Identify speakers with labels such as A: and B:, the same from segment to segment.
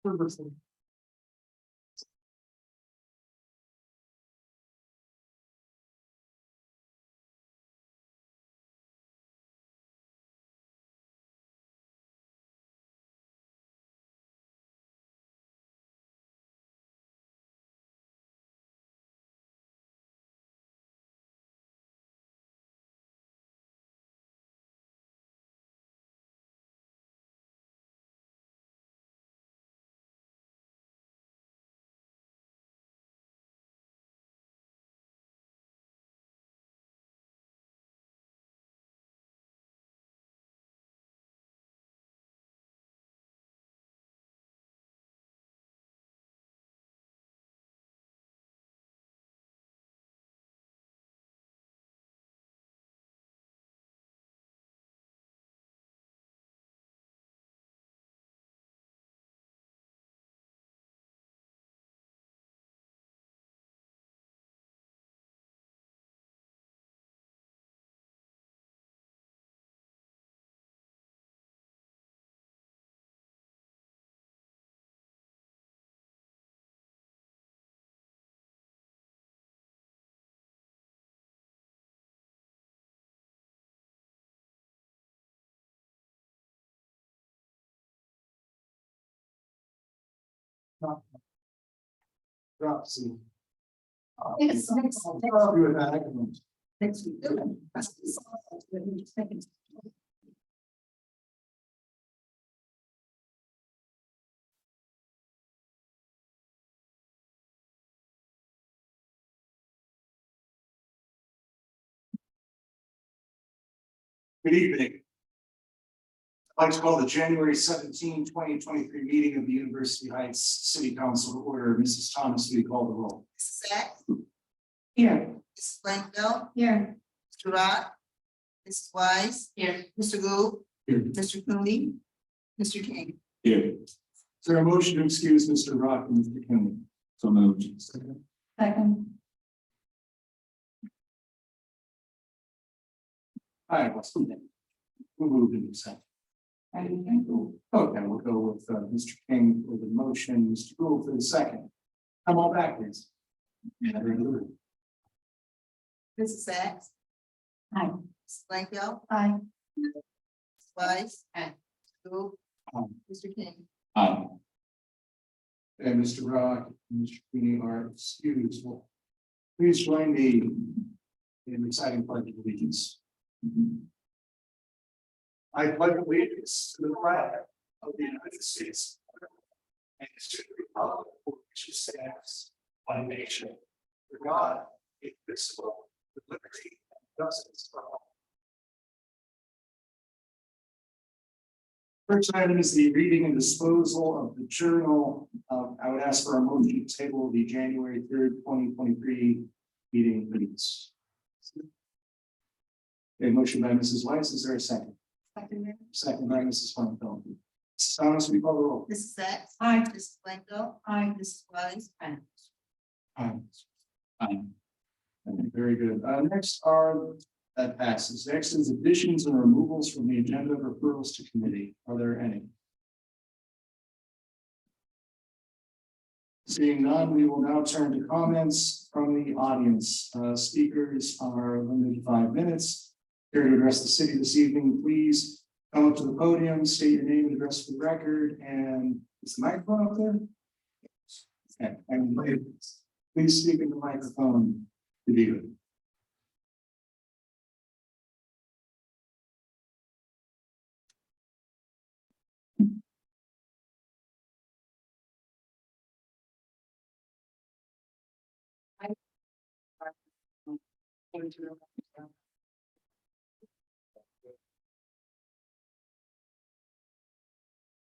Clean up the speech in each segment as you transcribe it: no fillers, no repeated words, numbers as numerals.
A: Dropsy.
B: Yes.
A: I'll do it back.
B: Next week.
A: Good evening. I'd like to call the January 17, 2023 meeting of the University Heights City Council to order. Mrs. Thomas, will you call the roll?
C: Mrs. Sacks,
B: Here.
C: Mrs. Glanville,
B: Here.
C: Mr. Rock, Mrs. Wise,
B: Here.
C: Mr. Gould,
A: Here.
C: Mr. Cooney, Mr. King.
A: Here. Is there a motion to excuse Mr. Rock and Mr. Cooney? So moved. Second.
B: Second.
A: All right, what's the name? Who moved in the second? Okay, we'll go with Mr. King for the motion, Mr. Gould for the second. Come on back, please.
C: Mrs. Sacks.
B: Aye.
C: Mrs. Glanville,
B: Aye.
C: Mrs. Wise.
B: Aye.
C: Mr. Gould,
A: Aye.
C: Mr. King.
A: Aye. And Mr. Rock and Mr. Cooney are excused. Well, please join me in reciting pledge of allegiance. I pledge allegiance to the flag of the United States and to the republic for which it stands, one nation, under God, indivisible, with liberty and justice for all. First item is the reading and disposal of the journal. I would ask for a motion to table the January 3rd, 2023 meeting minutes. A motion by Mrs. Weiss, is there a second? Second by Mrs. Flannery. Mrs. Thomas, will you call the roll?
C: Mrs. Sacks.
B: Aye.
C: Mrs. Glanville.
B: Aye.
C: Mrs. Wise.
B: Aye.
A: Aye. Very good. Next are, that passes. Next is additions and removals from the agenda of referrals to committee. Are there any? Seeing none, we will now turn to comments from the audience. Speakers are limited to 5 minutes. Here to address the city this evening, please come up to the podium, state your name and address for the record, and is the microphone up there? Okay, and please speak in the microphone to be heard.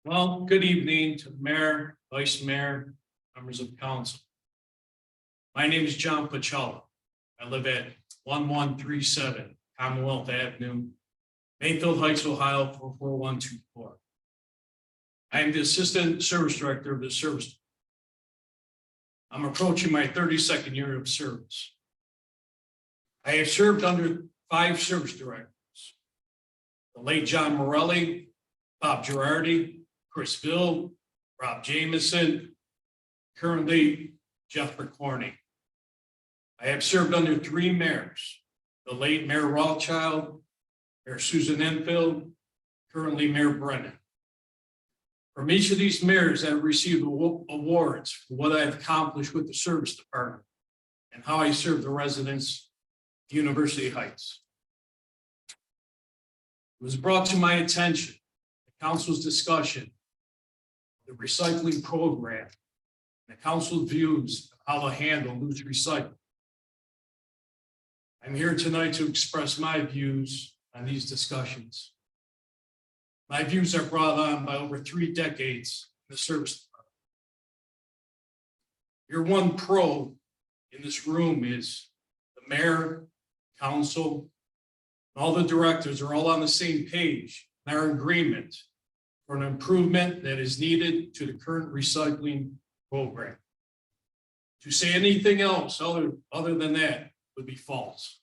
D: Well, good evening to the mayor, vice mayor, members of council. My name is John Pacella. I live at 1137 Commonwealth Avenue, Mayfield Heights, Ohio 44124. I am the assistant service director of the service. I'm approaching my 32nd year of service. I have served under 5 service directors: the late John Morelli, Bob Girardi, Chris Bill, Rob Jamison, currently Jeff McCorney. I have served under 3 mayors, the late Mayor Rothschild, Mayor Susan Enfield, currently Mayor Brennan. From each of these mayors, I have received awards for what I have accomplished with the service department and how I serve the residents of University Heights. It was brought to my attention, the council's discussion, the recycling program, and the council's views of how to handle loose recycling. I'm here tonight to express my views on these discussions. My views are brought on by over 3 decades in the service department. Your one pro in this room is the mayor, council, and all the directors are all on the same page and are in agreement for an improvement that is needed to the current recycling program. To say anything else other than that would be false.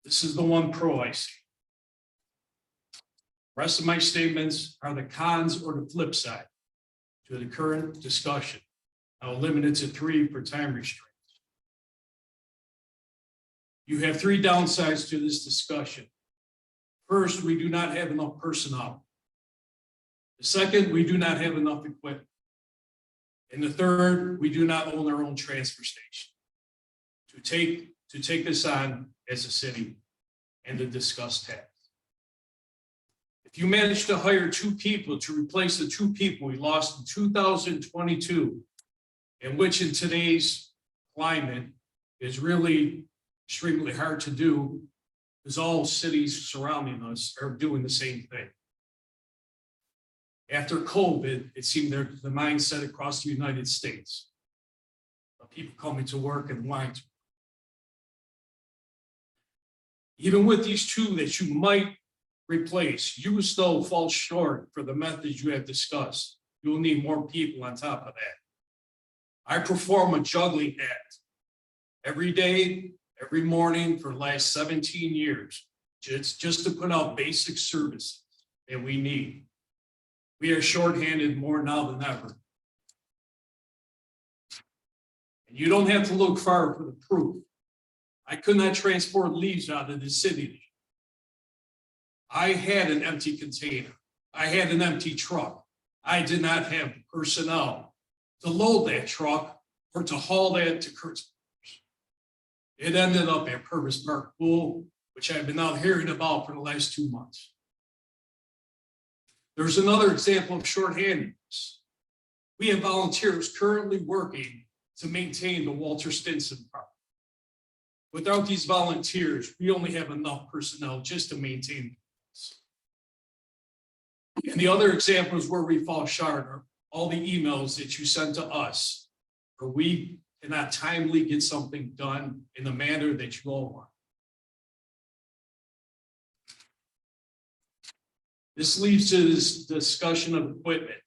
D: This is the one pro I see. The rest of my statements are the cons or the flip side to the current discussion. I will limit it to 3 for time restraints. You have 3 downsides to this discussion. First, we do not have enough personnel. The second, we do not have enough equipment. And the third, we do not own our own transfer station to take this on as a city and to discuss tax. If you manage to hire 2 people to replace the 2 people we lost in 2022, and which in today's climate is really extremely hard to do, because all cities surrounding us are doing the same thing. After COVID, it seemed the mindset across the United States of people coming to work and wanting to. Even with these 2 that you might replace, you still fall short for the methods you have discussed. You will need more people on top of that. I perform a juggling act every day, every morning for the last 17 years, just to put out basic services that we need. We are shorthanded more now than ever. And you don't have to look far for the proof. I could not transport leaves out of the city. I had an empty container. I had an empty truck. I did not have personnel to load that truck or to haul that to Kurtz's. It ended up at Purvis Park Pool, which I've been out hearing about for the last 2 months. There's another example of shorthandedness. We have volunteers currently working to maintain the Walter Stinson Park. Without these volunteers, we only have enough personnel just to maintain this. And the other examples where we fall short are all the emails that you send to us, where we cannot timely get something done in the manner that you all want. This leads to this discussion of equipment.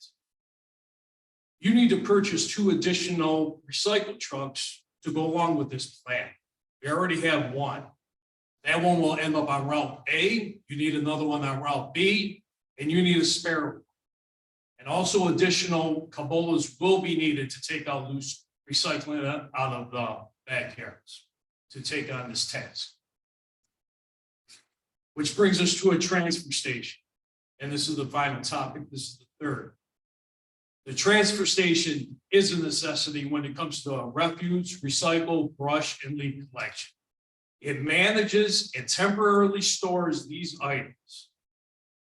D: You need to purchase 2 additional recycle trucks to go along with this plan. We already have 1. That one will end up on Route A. You need another one on Route B, and you need a spare one. And also additional Cabolas will be needed to take out loose recycling out of the backyards to take on this task. Which brings us to a transfer station. And this is the final topic. This is the 3rd. The transfer station is a necessity when it comes to refuse, recycle, brush, and leaf collection. It manages and temporarily stores these items.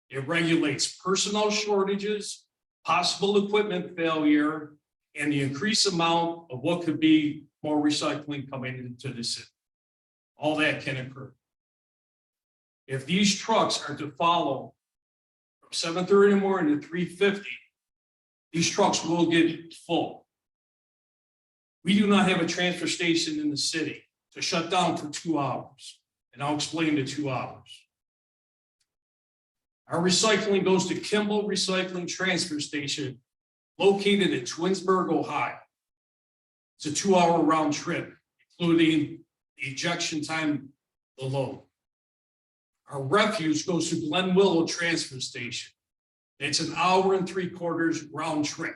D: It regulates personnel shortages, possible equipment failure, and the increased amount of what could be more recycling coming into the city. All that can occur. If these trucks are to follow from 7:30 in the morning to 3:50, these trucks will get full. We do not have a transfer station in the city to shut down for 2 hours, and I'll explain the 2 hours. Our recycling goes to Kimball Recycling Transfer Station, located in Twinsburg, Ohio. It's a 2-hour round trip, including the ejection time, the load. Our refuse goes to Glen Willow Transfer Station, It's an hour and 3/4 round trip.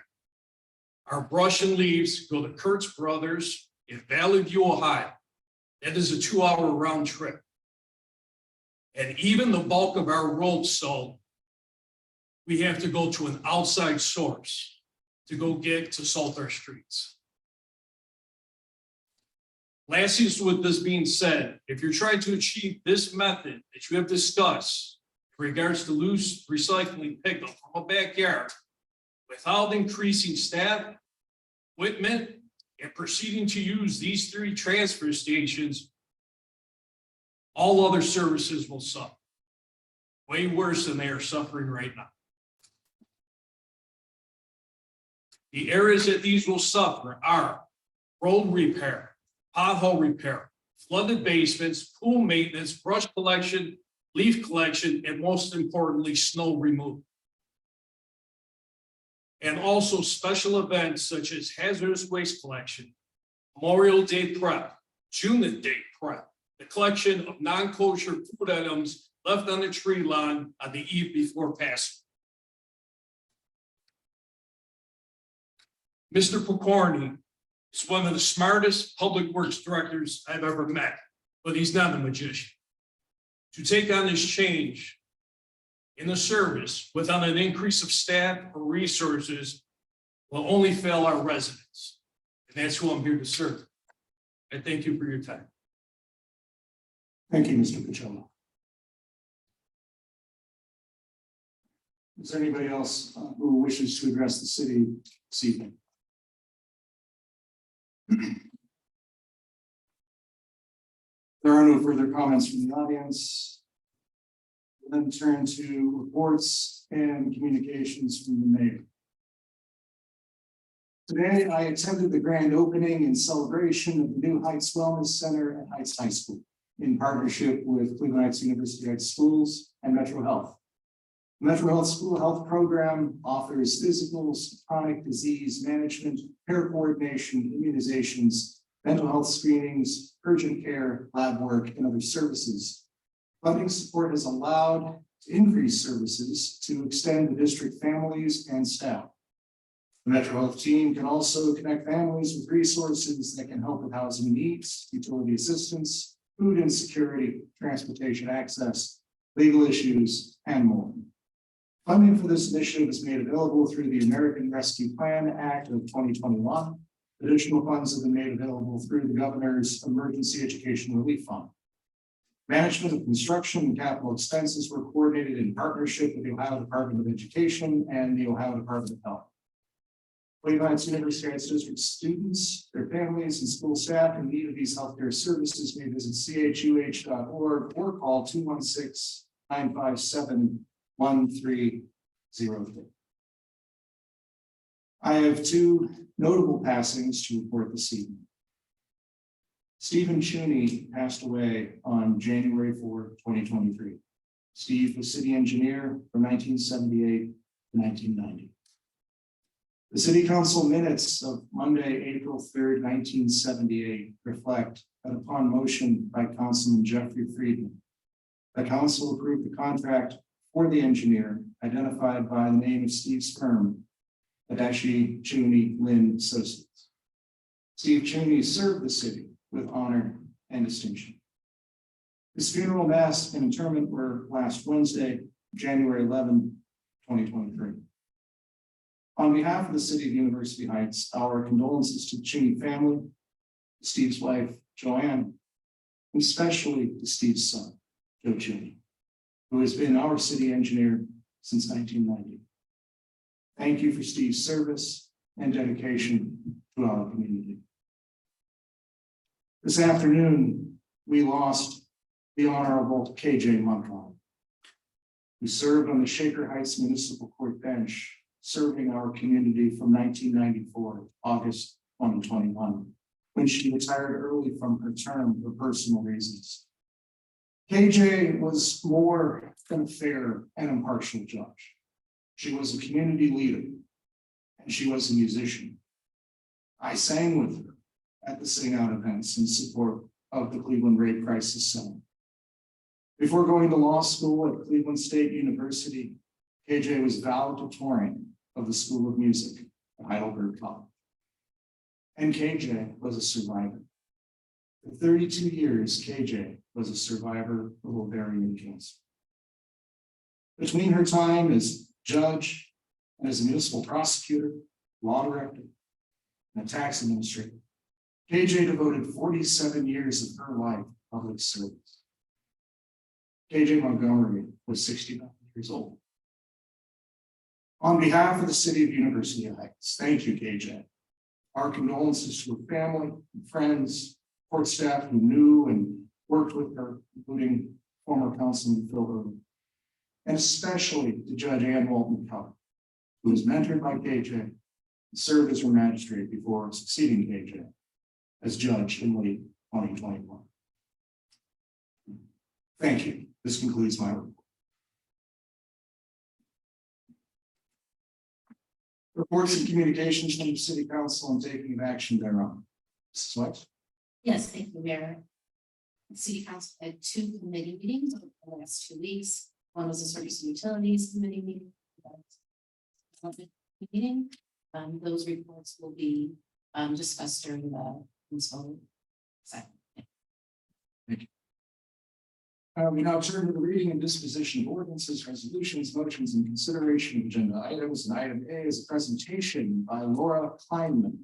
D: Our brush and leaves go to Kurtz Brothers in Valley View, Ohio. That is a 2-hour round trip. And even the bulk of our road salt, we have to go to an outside source to go get to salt our streets. Lastly, with this being said, if you're trying to achieve this method that you have discussed in regards to loose recycling pickup from a backyard without increasing staff, equipment, and proceeding to use these 3 transfer stations, all other services will suffer. Way worse than they are suffering right now. The areas that these will suffer are road repair, pothole repair, flooded basements, pool maintenance, brush collection, leaf collection, and most importantly, snow removal. And also special events such as hazardous waste collection, Memorial Day prep, Unit Day prep, the collection of non-kosher food items left on the tree lawn on the eve before Passover. Mr. Pokorny is one of the smartest public works directors I've ever met, but he's not a magician. To take on this change in the service without an increase of staff or resources will only fail our residents. And that's who I'm here to serve. I thank you for your time.
A: Thank you, Mr. Pacella. Is there anybody else who wishes to address the city this evening? There are no further comments from the audience. We'll then turn to reports and communications from the mayor. Today, I attended the grand opening and celebration of the New Heights Wellness Center at Heights High School in partnership with Cleveland Heights University Heights Schools and Metro Health. The Metro Health School Health Program offers physical, chronic disease management, care coordination, immunizations, mental health screenings, urgent care, lab work, and other services. Funding support has allowed to increase services to extend the district families and staff. The Metro Health team can also connect families with resources that can help with housing needs, utility assistance, food insecurity, transportation access, legal issues, and more. Funding for this initiative is made available through the American Rescue Plan Act of 2021. Additional funds have been made available through the Governor's Emergency Education Relief Fund. Management of construction and capital expenses were coordinated in partnership with the Ohio Department of Education and the Ohio Department of Health. Cleveland Heights University Heights District students, their families, and school staff in need of these healthcare services may visit chuh.org or call 216-957-1303. I have 2 notable passings to report this evening. Stephen Chuney passed away on January 4, 2023. Steve was city engineer from 1978 to 1990. The city council minutes of Monday, April 3rd, 1978 reflect that upon motion by Councilman Jeffrey Friedman, the council approved the contract for the engineer identified by the name of Steve's firm, Adachi Chuney Lynn Associates. Steve Chuney served the city with honor and distinction. His funeral, mass, and interment were last Wednesday, January 11, 2023. On behalf of the city of University Heights, our condolences to the Chuney family, Steve's wife, Joanne, and especially to Steve's son, Joe Chuney, who has been our city engineer since 1990. Thank you for Steve's service and dedication to our community. This afternoon, we lost the Honorable KJ Montcalm, who served on the Shaker Heights Municipal Court bench, serving our community from 1994 to August 2021, when she retired early from her term for personal reasons. KJ was more than a fair and impartial judge. She was a community leader, and she was a musician. I sang with her at the Sing Out events in support of the Cleveland Rape Crisis Center. Before going to law school at Cleveland State University, KJ was valedictorian of the School of Music at Heidelberg College. And KJ was a survivor. For 32 years, KJ was a survivor of ovarian cancer. Between her time as judge and as a municipal prosecutor, law director, and a tax administrator, KJ devoted 47 years of her life to public service. KJ Montgomery was 69 years old. On behalf of the City of University Heights, thank you, KJ. Our condolences to her family and friends, court staff who knew and worked with her, including former Councilman Phil Irwin, and especially to Judge Ann Walton Keller, who was mentored by KJ and served as her magistrate before succeeding KJ as judge in late 2021. Thank you. This concludes my report. Reports and communications from the City Council and taking of action thereon. Mrs. Weiss?
B: Yes, thank you, Mayor. The City Council had 2 committee meetings over the last 2 weeks. One was the Service and Utilities Committee meeting. Those reports will be discussed during the council session.
A: We now turn to the reading and disposition of ordinances, resolutions, motions, and consideration of agenda items. And item A is a presentation by Laura Kleinman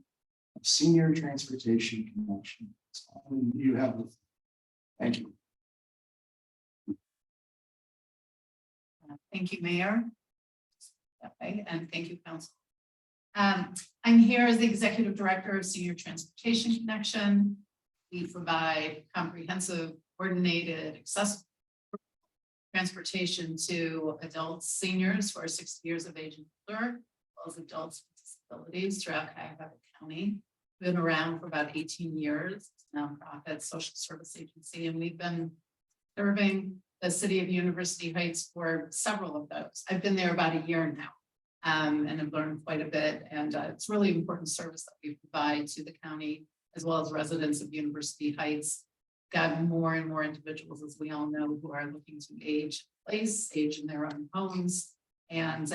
A: of Senior Transportation Connection. You have the. Thank you.
E: Thank you, Mayor. Okay, and thank you, Council. I'm here as the Executive Director of Senior Transportation Connection. We provide comprehensive, coordinated, accessible transportation to adults, seniors who are 60 years of age and older, as well as adults with disabilities throughout Cuyahoga County. We've been around for about 18 years, it's a nonprofit social service agency, and we've been serving the City of University Heights for several of those. I've been there about a year now. And I've learned quite a bit, and it's really important service that we provide to the county as well as residents of University Heights. Got more and more individuals, as we all know, who are looking to age in their own homes. And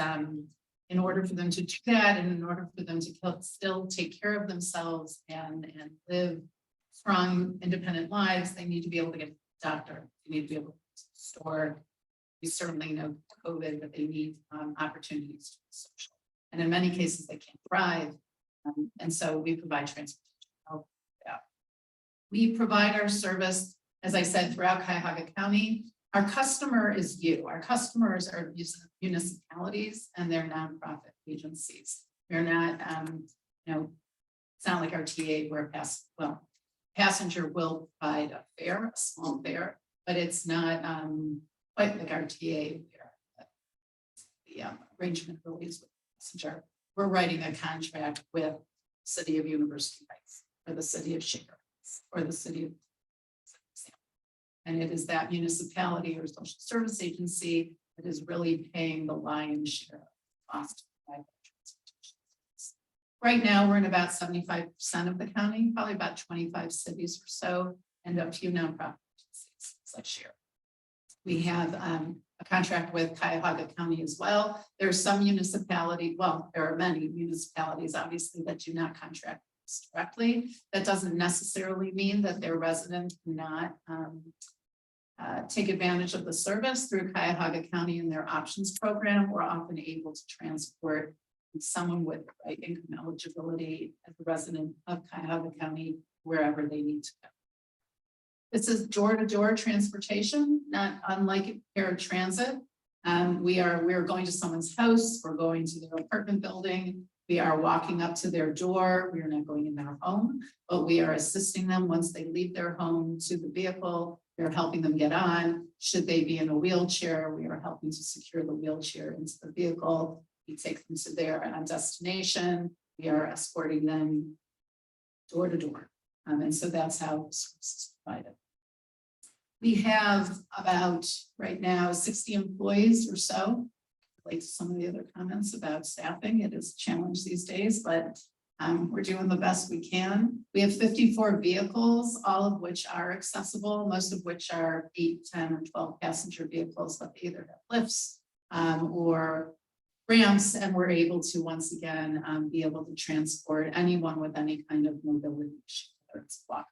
E: in order for them to do that, and in order for them to still take care of themselves and live strong, independent lives, they need to be able to get to the doctor. They need to be able to go to the store. We certainly know COVID that they need opportunities to be social. And in many cases, they can't drive. And so we provide transportation help. Yeah. We provide our service, as I said, throughout Cuyahoga County. Our customer is you. Our customers are municipalities and their nonprofit agencies. We're not, it's not like RTA where passenger will provide a fare, a small fare, but it's not quite like RTA where the arrangement really is with the passenger. We're writing a contract with the City of University Heights or the City of Shaker Heights or the City of, and it is that municipality or social service agency that is really paying the lion's share of the cost of transportation. Right now, we're in about 75% of the county, probably about 25 cities or so, and a few nonprofit agencies such share. We have a contract with Cuyahoga County as well. There are some municipalities, well, there are many municipalities, obviously, that do not contract directly. That doesn't necessarily mean that their residents cannot take advantage of the service through Cuyahoga County and their options program. We're often able to transport someone with the right income eligibility as a resident of Cuyahoga County wherever they need to go. This is door-to-door transportation, not unlike paratransit. We are going to someone's house, we're going to their apartment building, we are walking up to their door, we are not going in their home, but we are assisting them once they leave their home to the vehicle. We're helping them get on. Should they be in a wheelchair, we are helping to secure the wheelchair into the vehicle. We take them to their destination. We are escorting them door to door. And so that's how service is provided. We have about right now 60 employees or so. Like some of the other comments about staffing, it is a challenge these days, but we're doing the best we can. We have 54 vehicles, all of which are accessible, most of which are 8, 10, or 12 passenger vehicles, but they either have lifts or ramps, and we're able to once again be able to transport anyone with any kind of mobility issue, whether it's walk,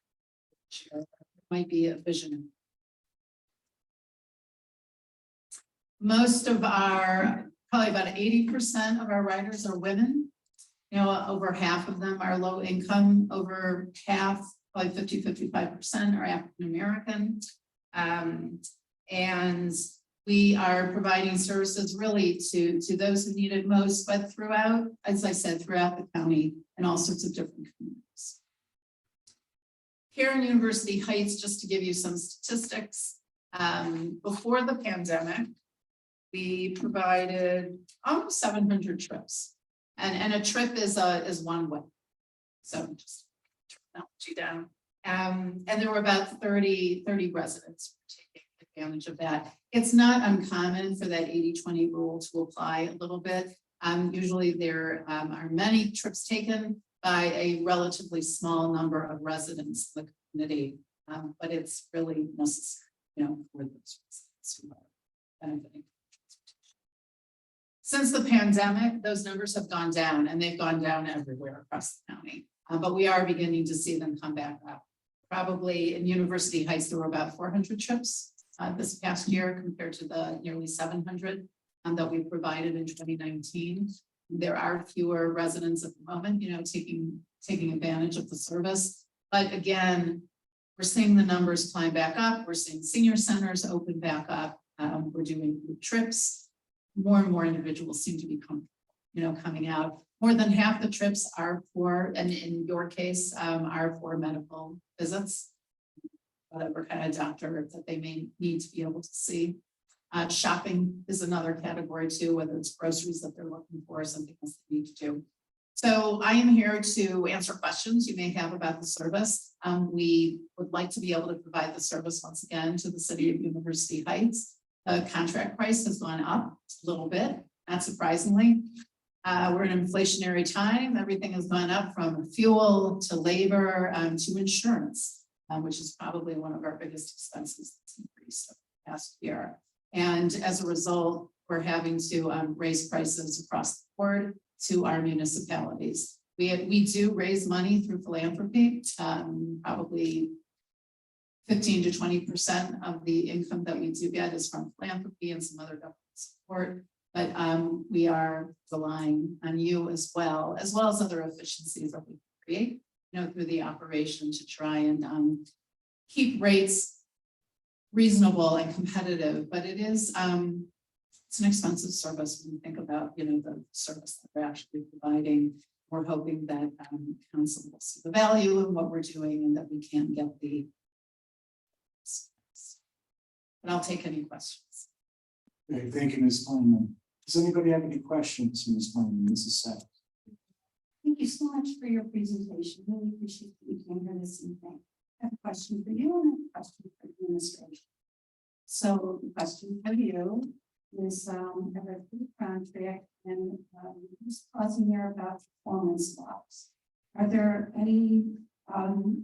E: or it might be a vision. Most of our, probably about 80% of our riders are women. You know, over half of them are low income, over half, probably 55% are African American. And we are providing services really to those who need it most, but throughout, as I said, throughout the county and all sorts of different communities. Here in University Heights, just to give you some statistics, before the pandemic, we provided almost 700 trips, and a trip is one way. So just turn that down. And there were about 30 residents taking advantage of that. It's not uncommon for that 80-20 rule to apply a little bit. Usually there are many trips taken by a relatively small number of residents in the community, but it's really necessary, you know, for those residents who are benefiting. Since the pandemic, those numbers have gone down, and they've gone down everywhere across the county, but we are beginning to see them come back up. Probably in University Heights, there were about 400 trips this past year compared to the nearly 700 that we provided in 2019. There are fewer residents at the moment, you know, taking advantage of the service. But again, we're seeing the numbers climb back up. We're seeing senior centers open back up. We're doing group trips. More and more individuals seem to be coming out. More than half the trips are for, and in your case, are for medical visits, whatever kind of doctor that they may need to be able to see. Shopping is another category too, whether it's groceries that they're looking for or something else they need to do. So I am here to answer questions you may have about the service. We would like to be able to provide the service once again to the city of University Heights. The contract price has gone up a little bit, not surprisingly. We're in an inflationary time. Everything has gone up from fuel to labor to insurance, which is probably one of our biggest expenses that's increased over the past year. And as a result, we're having to raise prices across the board to our municipalities. We do raise money through philanthropy, probably 15 to 20% of the income that we do get is from philanthropy and some other government support. But we are relying on you as well as other efficiencies that we create, you know, through the operation to try and keep rates reasonable and competitive. But it is it's an expensive service when you think about, you know, the service that we're actually providing. We're hoping that council will see the value in what we're doing and that we can get the. But I'll take any questions.
A: Okay, thank you, Ms. Kleinman. Does anybody have any questions, Ms. Kleinman? Mrs. Sachs?
F: Thank you so much for your presentation. Really appreciate that you came here this evening. I have a question for you and a question for the administration. So the question for you is, I have a free contract and just pausing there about performance logs. Are there any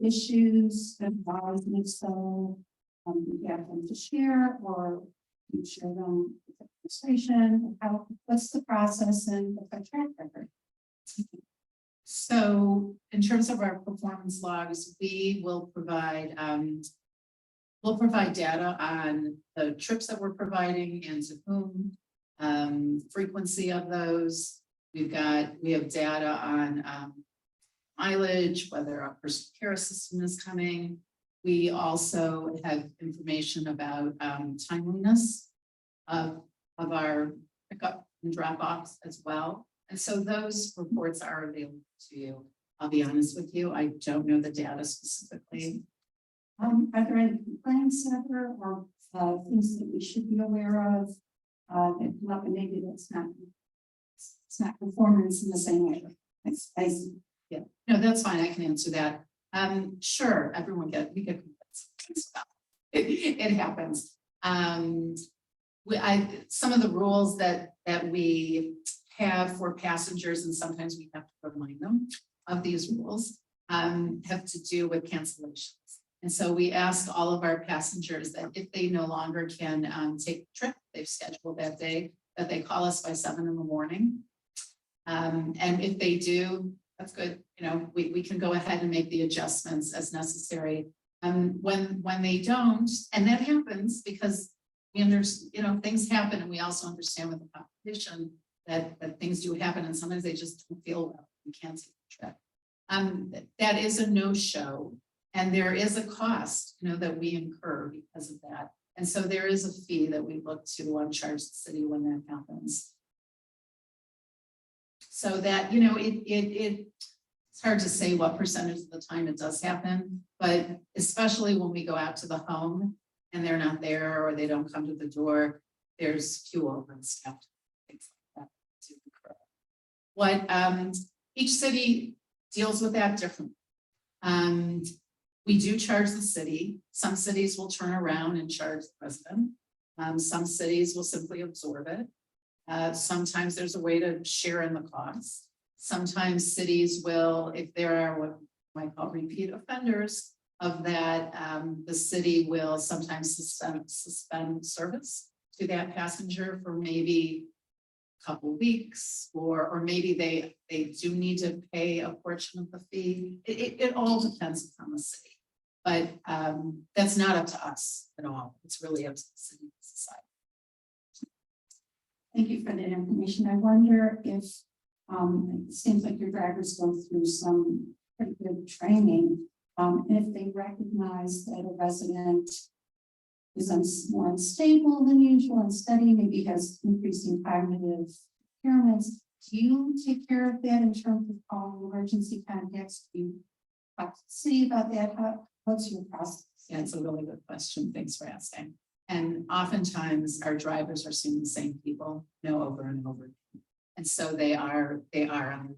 F: issues involved? And if so, do you have them to share, or do you share them with the administration? What's the process and the track record?
E: So in terms of our performance logs, we will provide data on the trips that we're providing and to whom, frequency of those. We have data on mileage, whether our personal care assistant is coming. We also have information about timeliness of our pickup and drop offs as well. And so those reports are available to you. I'll be honest with you, I don't know the data specifically.
F: Are there any complaints ever or things that we should be aware of that come up, and maybe it's not performance in the same way?
E: Yeah, no, that's fine. I can answer that. Sure, we get complaints. It happens. Some of the rules that we have for passengers, and sometimes we have to remind them of these rules, have to do with cancellations. And so we ask all of our passengers that if they no longer can take the trip they've scheduled that day, that they call us by 7 in the morning. And if they do, that's good, you know, we can go ahead and make the adjustments as necessary. When they don't, and that happens because we understand, you know, things happen, and we also understand with the competition that things do happen, and sometimes they just don't feel well, we can't take the trip. That is a no-show, and there is a cost, you know, that we incur because of that. And so there is a fee that we look to charge the city when that happens. So that, you know, it's hard to say what percentage of the time it does happen, but especially when we go out to the home and they're not there or they don't come to the door, there's fuel and stuff, things like that to occur. What each city deals with that differently. We do charge the city. Some cities will turn around and charge the resident. Some cities will simply absorb it. Sometimes there's a way to share in the costs. Sometimes cities will, if there are what I call repeat offenders of that, the city will sometimes suspend service to that passenger for maybe a couple weeks, or maybe they do need to pay a portion of the fee. It all depends upon the city. But that's not up to us at all. It's really up to the city and society.
F: Thank you for that information. I wonder if, it seems like your drivers go through some pretty good training. And if they recognize that a resident is more unstable than usual and steady, maybe has increasing cognitive impairments, do you take care of that in terms of calling emergency contacts? Do you talk to the city about that? What's your process?
E: Yeah, it's a really good question. Thanks for asking. And oftentimes our drivers are seeing the same people, over and over. And so they are on.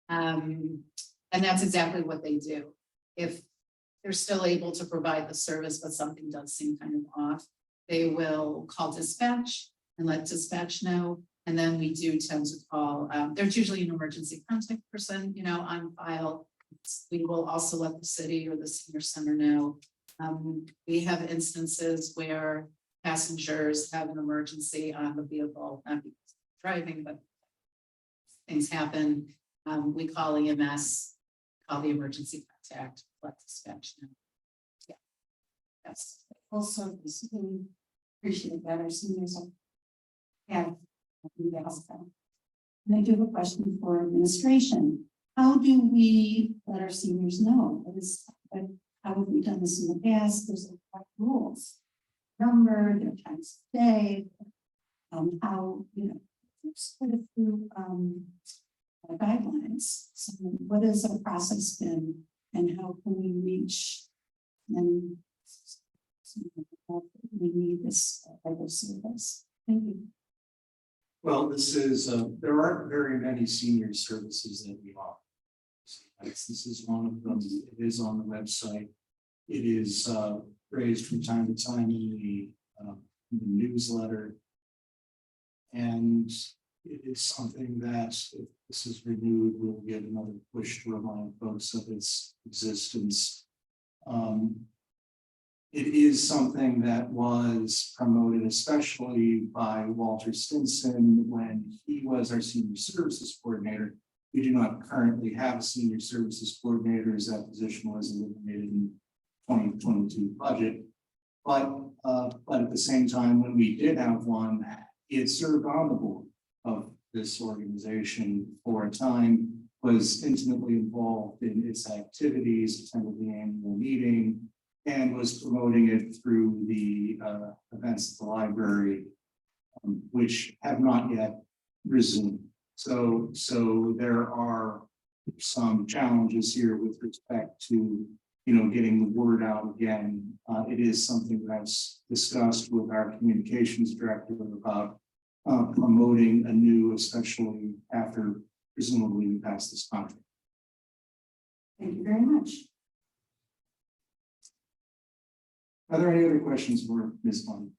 E: And that's exactly what they do. If they're still able to provide the service, but something does seem kind of off, they will call dispatch and let dispatch know. And then we do tend to call, there's usually an emergency contact person, on file. We will also let the city or the senior center know. We have instances where passengers have an emergency on the vehicle, not because of driving, but things happen. We call EMS, call the emergency contact, let dispatch know. Yeah, that's
F: Full service. We appreciate that. Our seniors have the outcome. And I do have a question for administration. How do we let our seniors know? How have we done this in the past? There's a lot of rules. Number, their times of day, how, there's quite a few guidelines. So what has our process been, and how can we reach and we need this type service? Thank you.
A: Well, there aren't very many senior services that we offer. This is one of them. It is on the website. It is raised from time to time in the newsletter. And it is something that, if this is renewed, we'll get another push to remind folks of its existence. It is something that was promoted, especially by Walter Stinson when he was our senior services coordinator. We do not currently have a senior services coordinator, as that position was eliminated in 2022 budget. But at the same time, when we did have one, it served on the board of this organization for a time, was intimately involved in its activities, attended the annual meeting, and was promoting it through the events at the library, which have not yet resumed. So there are some challenges here with respect to, getting the word out again. It is something that I've discussed with our communications director about promoting anew, especially after presumably we pass this contract.
F: Thank you very much.
A: Are there any other questions for Ms. Bunn?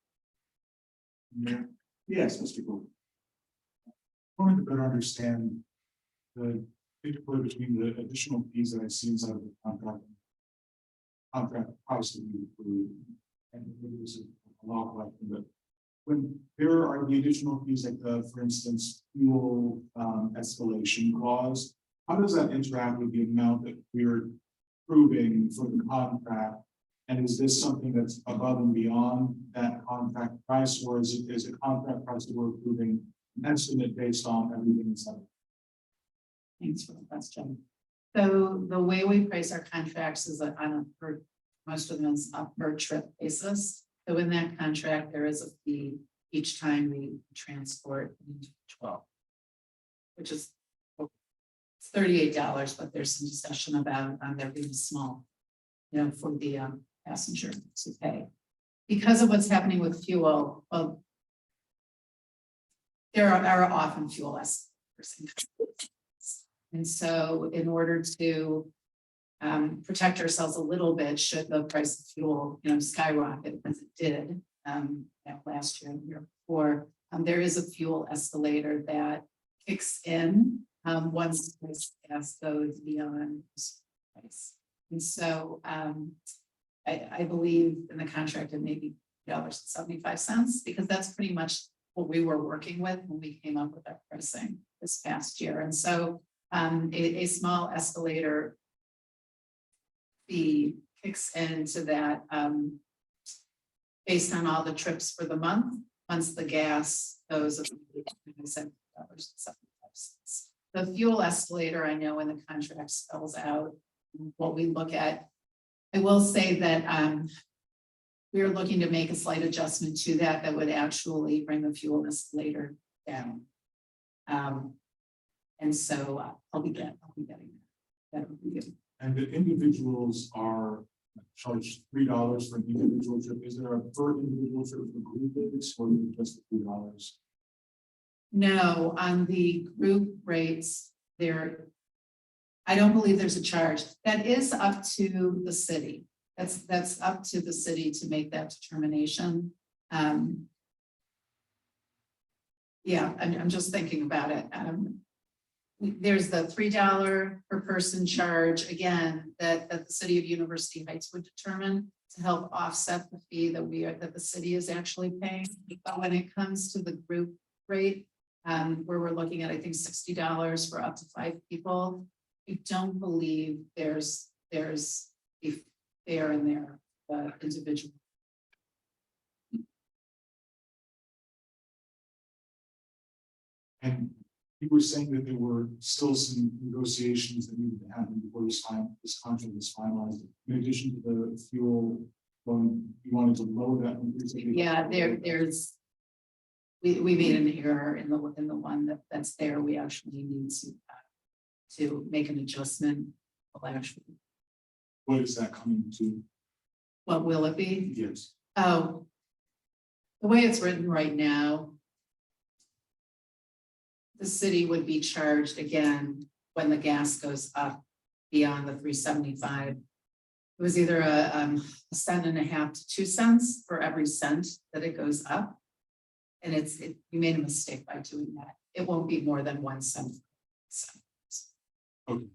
A: Yes, Mr. Gould.
G: I wanted to better understand the interplay between the additional fees that I've seen inside of the contract price that we approved, and maybe this is a law question, but when there are the additional fees like the, for instance, fuel escalation clause, how does that interact with the amount that we're approving for the contract? And is this something that's above and beyond that contract price, or is it contract price that we're approving an estimate based on everything inside?
E: Thanks for the question. So the way we price our contracts is on a per, most of them is a per trip basis. So in that contract, there is a fee each time we transport into 12. Which is it's $38, but there's some discussion about there being small, for the passenger to pay. Because of what's happening with fuel, well, there are often fuel escalations. And so in order to protect ourselves a little bit, should the price of fuel, skyrocket as it did last year and the year before, there is a fuel escalator that kicks in once the price of gas goes beyond this price. And so I believe in the contract it may be $75, because that's pretty much what we were working with when we came up with our pricing this past year. And so a small escalator fee kicks into that based on all the trips for the month. Once the gas goes, $75. The fuel escalator, I know in the contract spells out what we look at. I will say that we are looking to make a slight adjustment to that would actually bring the fuel escalator down. And so I'll be getting that.
G: And the individuals are charged $3 for an individual trip. Is there a per individual trip for group rates, or is it just $3?
E: No, on the group rates, I don't believe there's a charge. That is up to the city. That's up to the city to make that determination. Yeah, I'm just thinking about it. There's the $3 per person charge, again, that the city of University Heights would determine to help offset the fee that the city is actually paying. But when it comes to the group rate, where we're looking at, I think, $60 for up to 5 people, I don't believe there's a fare in there, the individual.
G: And you were saying that there were still some negotiations that needed to happen before this contract was finalized. In addition to the fuel, you wanted to lower that.
E: Yeah, there's. We made an error in the one that's there. We actually need to make an adjustment. Well, actually,
G: What is that coming to?
E: what will it be?
G: Yes.
E: Oh, the way it's written right now, the city would be charged again when the gas goes up beyond the $3.75. It was either a cent and a half to 2 cents for every cent that it goes up. And we made a mistake by doing that. It won't be more than 1 cent.
G: Okay.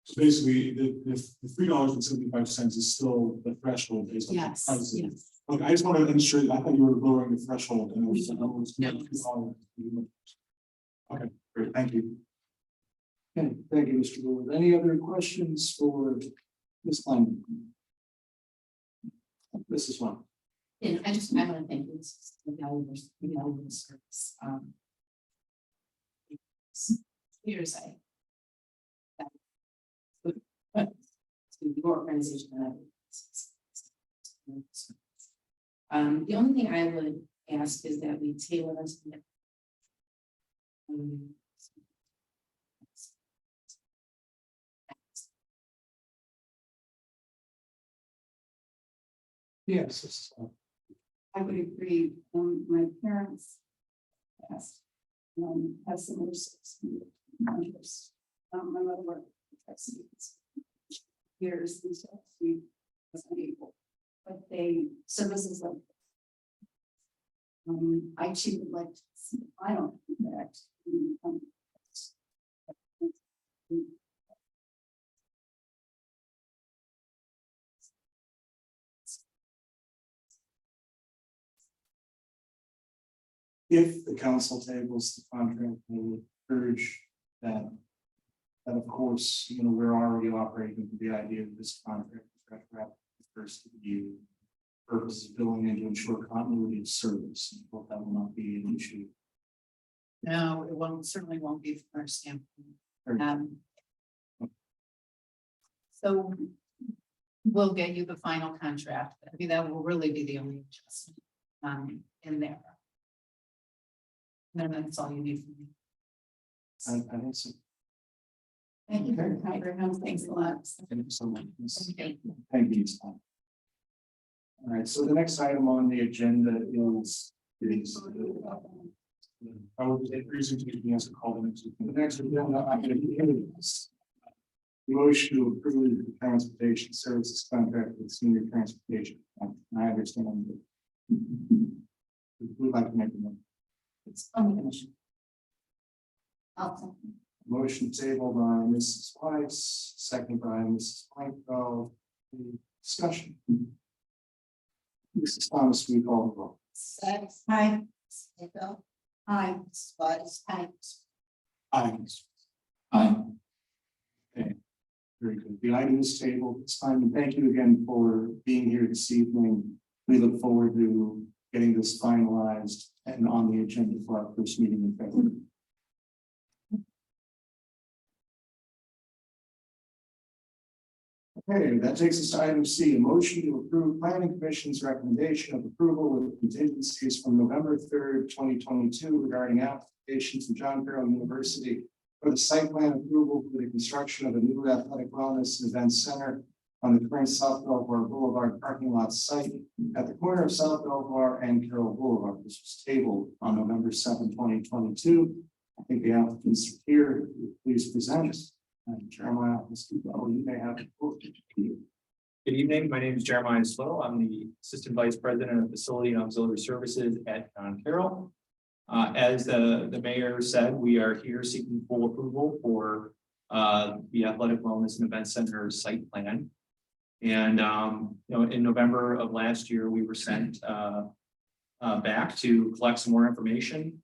G: So basically, the $3.75 is still the threshold based on the
E: Yes,
G: prices.
E: yes.
G: Okay, I just want to ensure. I thought you were lowering the threshold, and it was
E: No.
G: $2. Okay, great, thank you.
A: Okay, thank you, Mr. Gould. Any other questions for Ms. Klein? This is one.
B: And I want to thank you. It's a valuable service. Here's but to your organization. The only thing I would ask is that we tailor this.
A: Yes, this is one.
F: I would agree, my parents passed, have similar interest. My mother worked for years until she was unable, but services like I actually would like to see, I don't think that
A: if the council tables the contract, we would urge that. That of course, we're already operating with the idea that this contract is retroactive to the first of the year. Purpose is billing in to ensure continuity of service. And hope that will not be an issue.
E: No, it won't, certainly won't be from our standpoint.
A: Very
E: So we'll get you the final contract. I mean, that will really be the only adjustment in there. And then that's all you need from me.
A: I think so.
F: Thank you for your comprehensive.
E: Thanks a lot.
A: Thank you so much.
E: Okay.
A: Thank you. All right, so the next item on the agenda is.
G: I will be presentation as a call.
A: The next agenda item is. Motion to approve the transportation services contract with senior transportation. I understand. We'd like to make a motion.
F: It's on the commission.
A: Motion tabled by Mrs. Weiss, second by Mrs. Planko. Discussion. Mrs. Thomas, we call the roll.
C: Sykes,
F: Aye.
C: Nicole,
F: Aye.
C: Weiss,
A: Aye. Aye. Okay, very good. The item is tabled. It's fine. And thank you again for being here this evening. We look forward to getting this finalized and on the agenda for our first meeting in February. Okay, that takes us to item C, a motion to approve planning commission's recommendation of approval with contingencies from November 3rd, 2022 regarding applications from John Carroll University for the site plan approval for the construction of a new athletic wellness and event center on the current South Belvoir Boulevard parking lot site at the corner of South Belvoir and Carroll Boulevard. This was tabled on November 7th, 2022. I think the applicants are here. Please present. Jeremiah, you may have the floor.
H: Good evening. My name is Jeremiah Slow. I'm the Assistant Vice President of Facility and Auxiliary Services at John Carroll. As the mayor said, we are here seeking full approval for the Athletic Wellness and Event Center site plan. And in November of last year, we were sent back to collect some more information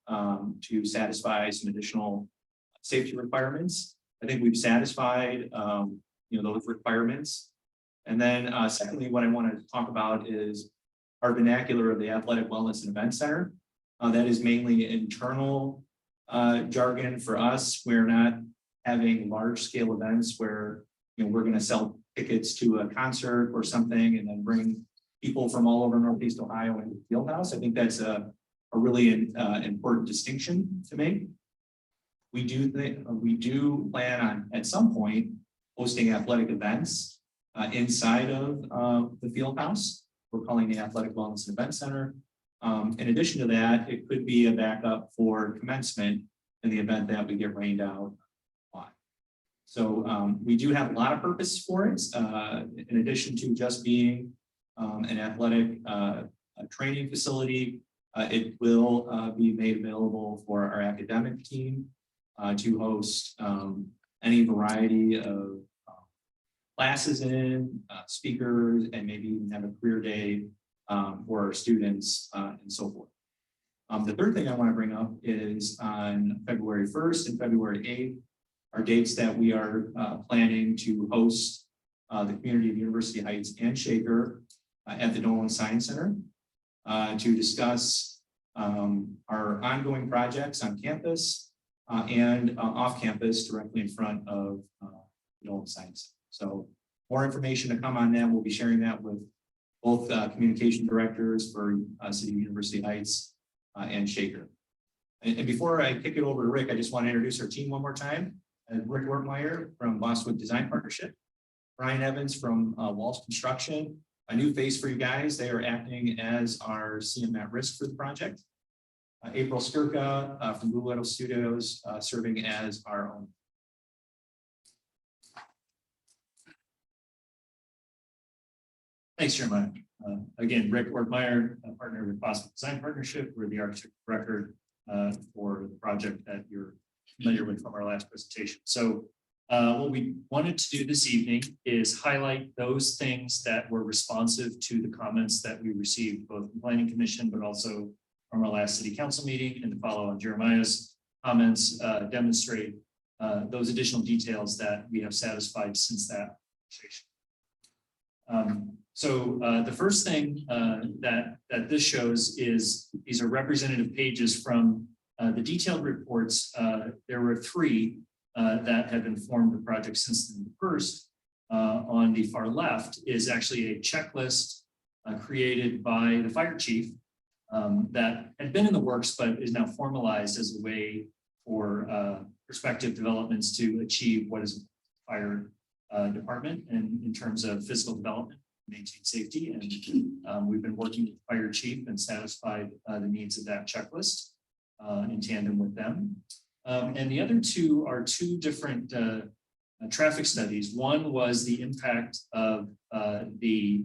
H: to satisfy some additional safety requirements. I think we've satisfied, those requirements. And then secondly, what I want to talk about is our vernacular of the Athletic Wellness and Event Center. That is mainly internal jargon for us. We're not having large scale events where, we're going to sell tickets to a concert or something and then bring people from all over Northeast Ohio into the field house. I think that's a really important distinction to make. We do plan on at some point hosting athletic events inside of the field house. We're calling the Athletic Wellness and Event Center. In addition to that, it could be a backup for commencement in the event that we get rained out. So we do have a lot of purpose for it. In addition to just being an athletic training facility, it will be made available for our academic team to host any variety of classes in speakers and maybe even have a career day for our students and so forth. The third thing I want to bring up is on February 1st and February 8th are dates that we are planning to host the community of University Heights and Shaker at the Nolan Science Center to discuss our ongoing projects on campus and off campus directly in front of Nolan Science. So more information to come on that. We'll be sharing that with both communication directors for City of University Heights and Shaker. And before I kick it over to Rick, I just want to introduce our team one more time. Rick Wertmeyer from Bosswood Design Partnership, Brian Evans from Walsh Construction, a new face for you guys. They are acting as our CM at risk for the project. April Skirka from Blue Widow Studios, serving as our own.
I: Thanks, Jeremiah. Again, Rick Wertmeyer, a partner with Bosswood Design Partnership. We're the architect of record for the project that you're familiar with from our last presentation. So what we wanted to do this evening is highlight those things that were responsive to the comments that we received, both from Planning Commission, but also from our last city council meeting and to follow on Jeremiah's comments, demonstrate those additional details that we have satisfied since that conversation. The first thing that this shows is these are representative pages from the detailed reports. There were 3 that have informed the project since then. The first on the far left is actually a checklist created by the fire chief that had been in the works, but is now formalized as a way for prospective developments to achieve what is fire department and in terms of physical development, maintain safety. And we've been working with the fire chief and satisfied the needs of that checklist in tandem with them. And the other 2 are 2 different traffic studies. One was the impact of the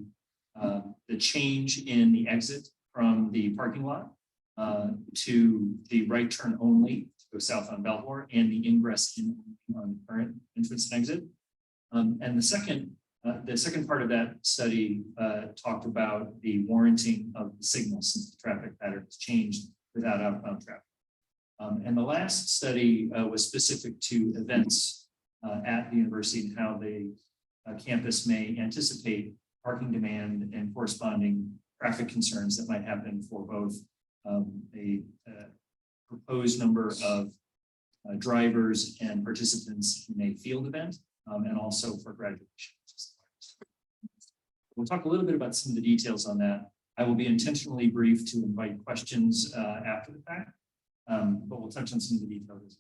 I: change in the exit from the parking lot to the right turn only to go south on Belvoir, and the ingress in on the current entrance and exit. And the second part of that study talked about the warranting of the signal since the traffic pattern has changed without outbound traffic. And the last study was specific to events at the university and how the campus may anticipate parking demand and corresponding traffic concerns that might happen for both a proposed number of drivers and participants in a field event and also for graduation. We'll talk a little bit about some of the details on that. I will be intentionally brief to invite questions after the fact, but we'll touch on some of the details.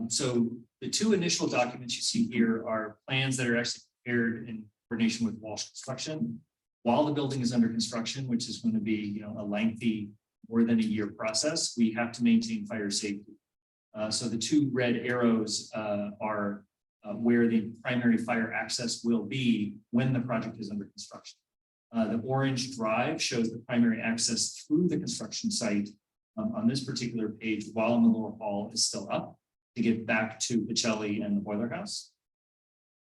I: So the 2 initial documents you see here are plans that are actually prepared in coordination with Walsh Construction while the building is under construction, which is going to be a lengthy, more than a year process. We have to maintain fire safety. So the 2 red arrows are where the primary fire access will be when the project is under construction. The orange drive shows the primary access through the construction site on this particular page while Miller Hall is still up to get back to Pacelli and the boiler house.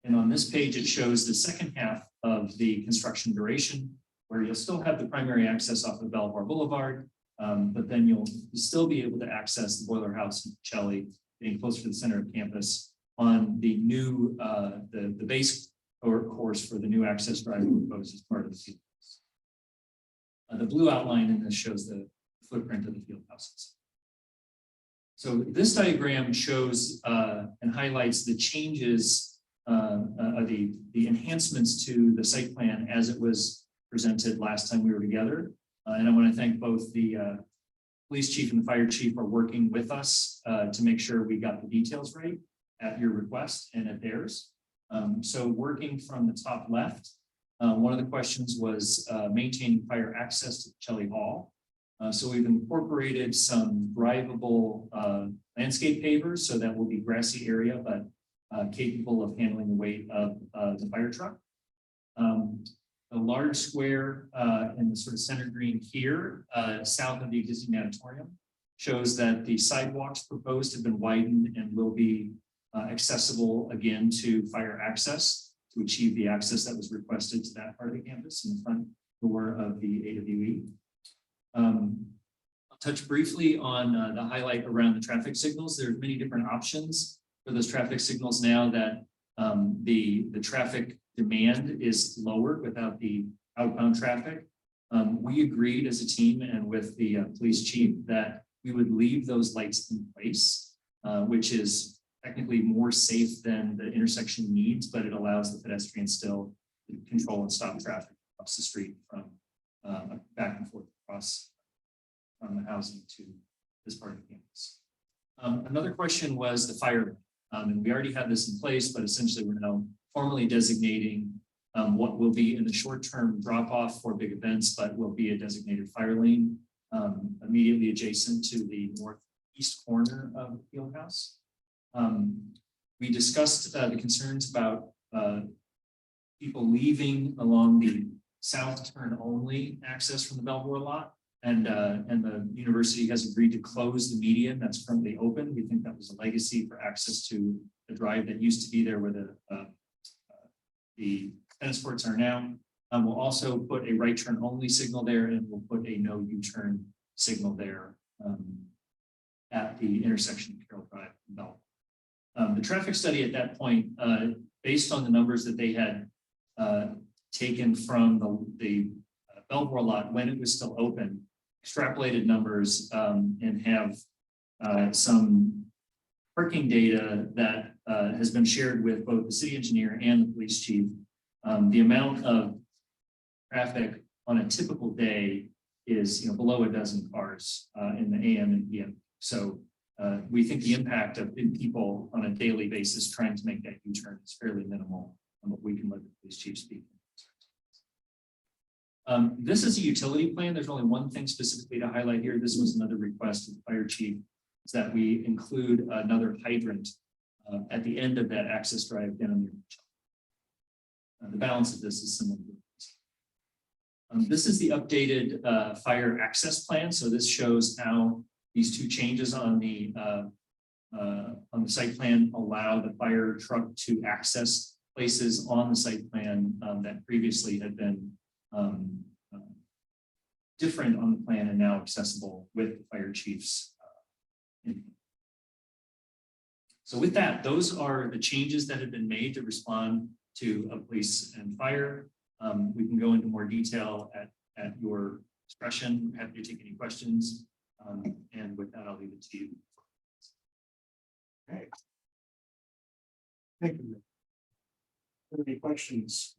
I: And on this page, it shows the second half of the construction duration, where you'll still have the primary access off of Belvoir Boulevard, but then you'll still be able to access the boiler house in Pacelli, getting closer to the center of campus on the new, the base course for the new access drive proposed as part of the field house. The blue outline in this shows the footprint of the field houses. So this diagram shows and highlights the changes, the enhancements to the site plan as it was presented last time we were together. And I want to thank both the police chief and the fire chief are working with us to make sure we got the details right at your request and at theirs. So working from the top left, one of the questions was maintaining fire access to Pacelli Hall. So we've incorporated some drivable landscape pavers, so that will be grassy area, but capable of handling the weight of the fire truck. A large square in the sort of center green here, south of the existing auditorium, shows that the sidewalks proposed have been widened and will be accessible again to fire access to achieve the access that was requested to that part of the campus in the front door of the AWE. I'll touch briefly on the highlight around the traffic signals. There are many different options for those traffic signals now that the traffic demand is lower without the outbound traffic. We agreed as a team and with the police chief that we would leave those lights in place, which is technically more safe than the intersection needs, but it allows the pedestrians still to control and stop traffic across the street from back and forth across from the housing to this part of the campus. Another question was the fire. And we already had this in place, but essentially we're now formally designating what will be in the short-term drop-off for big events, but will be a designated fire lane immediately adjacent to the northeast corner of the field house. We discussed the concerns about people leaving along the south turn only access from the Belvoir lot. And the university has agreed to close the median that's currently open. We think that was a legacy for access to the drive that used to be there where the tennis courts are now. We'll also put a right turn only signal there, and we'll put a no U-turn signal there at the intersection of Carroll Drive and Bell. The traffic study at that point, based on the numbers that they had taken from the Belvoir lot when it was still open, extrapolated numbers and have some parking data that has been shared with both the city engineer and the police chief. The amount of traffic on a typical day is below a dozen cars in the AM and PM. So we think the impact of people on a daily basis trying to make that U-turn is fairly minimal, but we can let the police chief speak. This is a utility plan. There's only one thing specifically to highlight here. This was another request of the fire chief, is that we include another hydrant at the end of that access drive down there. The balance of this is similar. This is the updated fire access plan. So this shows how these two changes on the site plan allow the fire truck to access places on the site plan that previously had been different on the plan and now accessible with the fire chiefs. So with that, those are the changes that have been made to respond to a police and fire. We can go into more detail at your discretion. Happy to take any questions. And with that, I'll leave it to you.
A: Okay. Thank you. Are there any questions?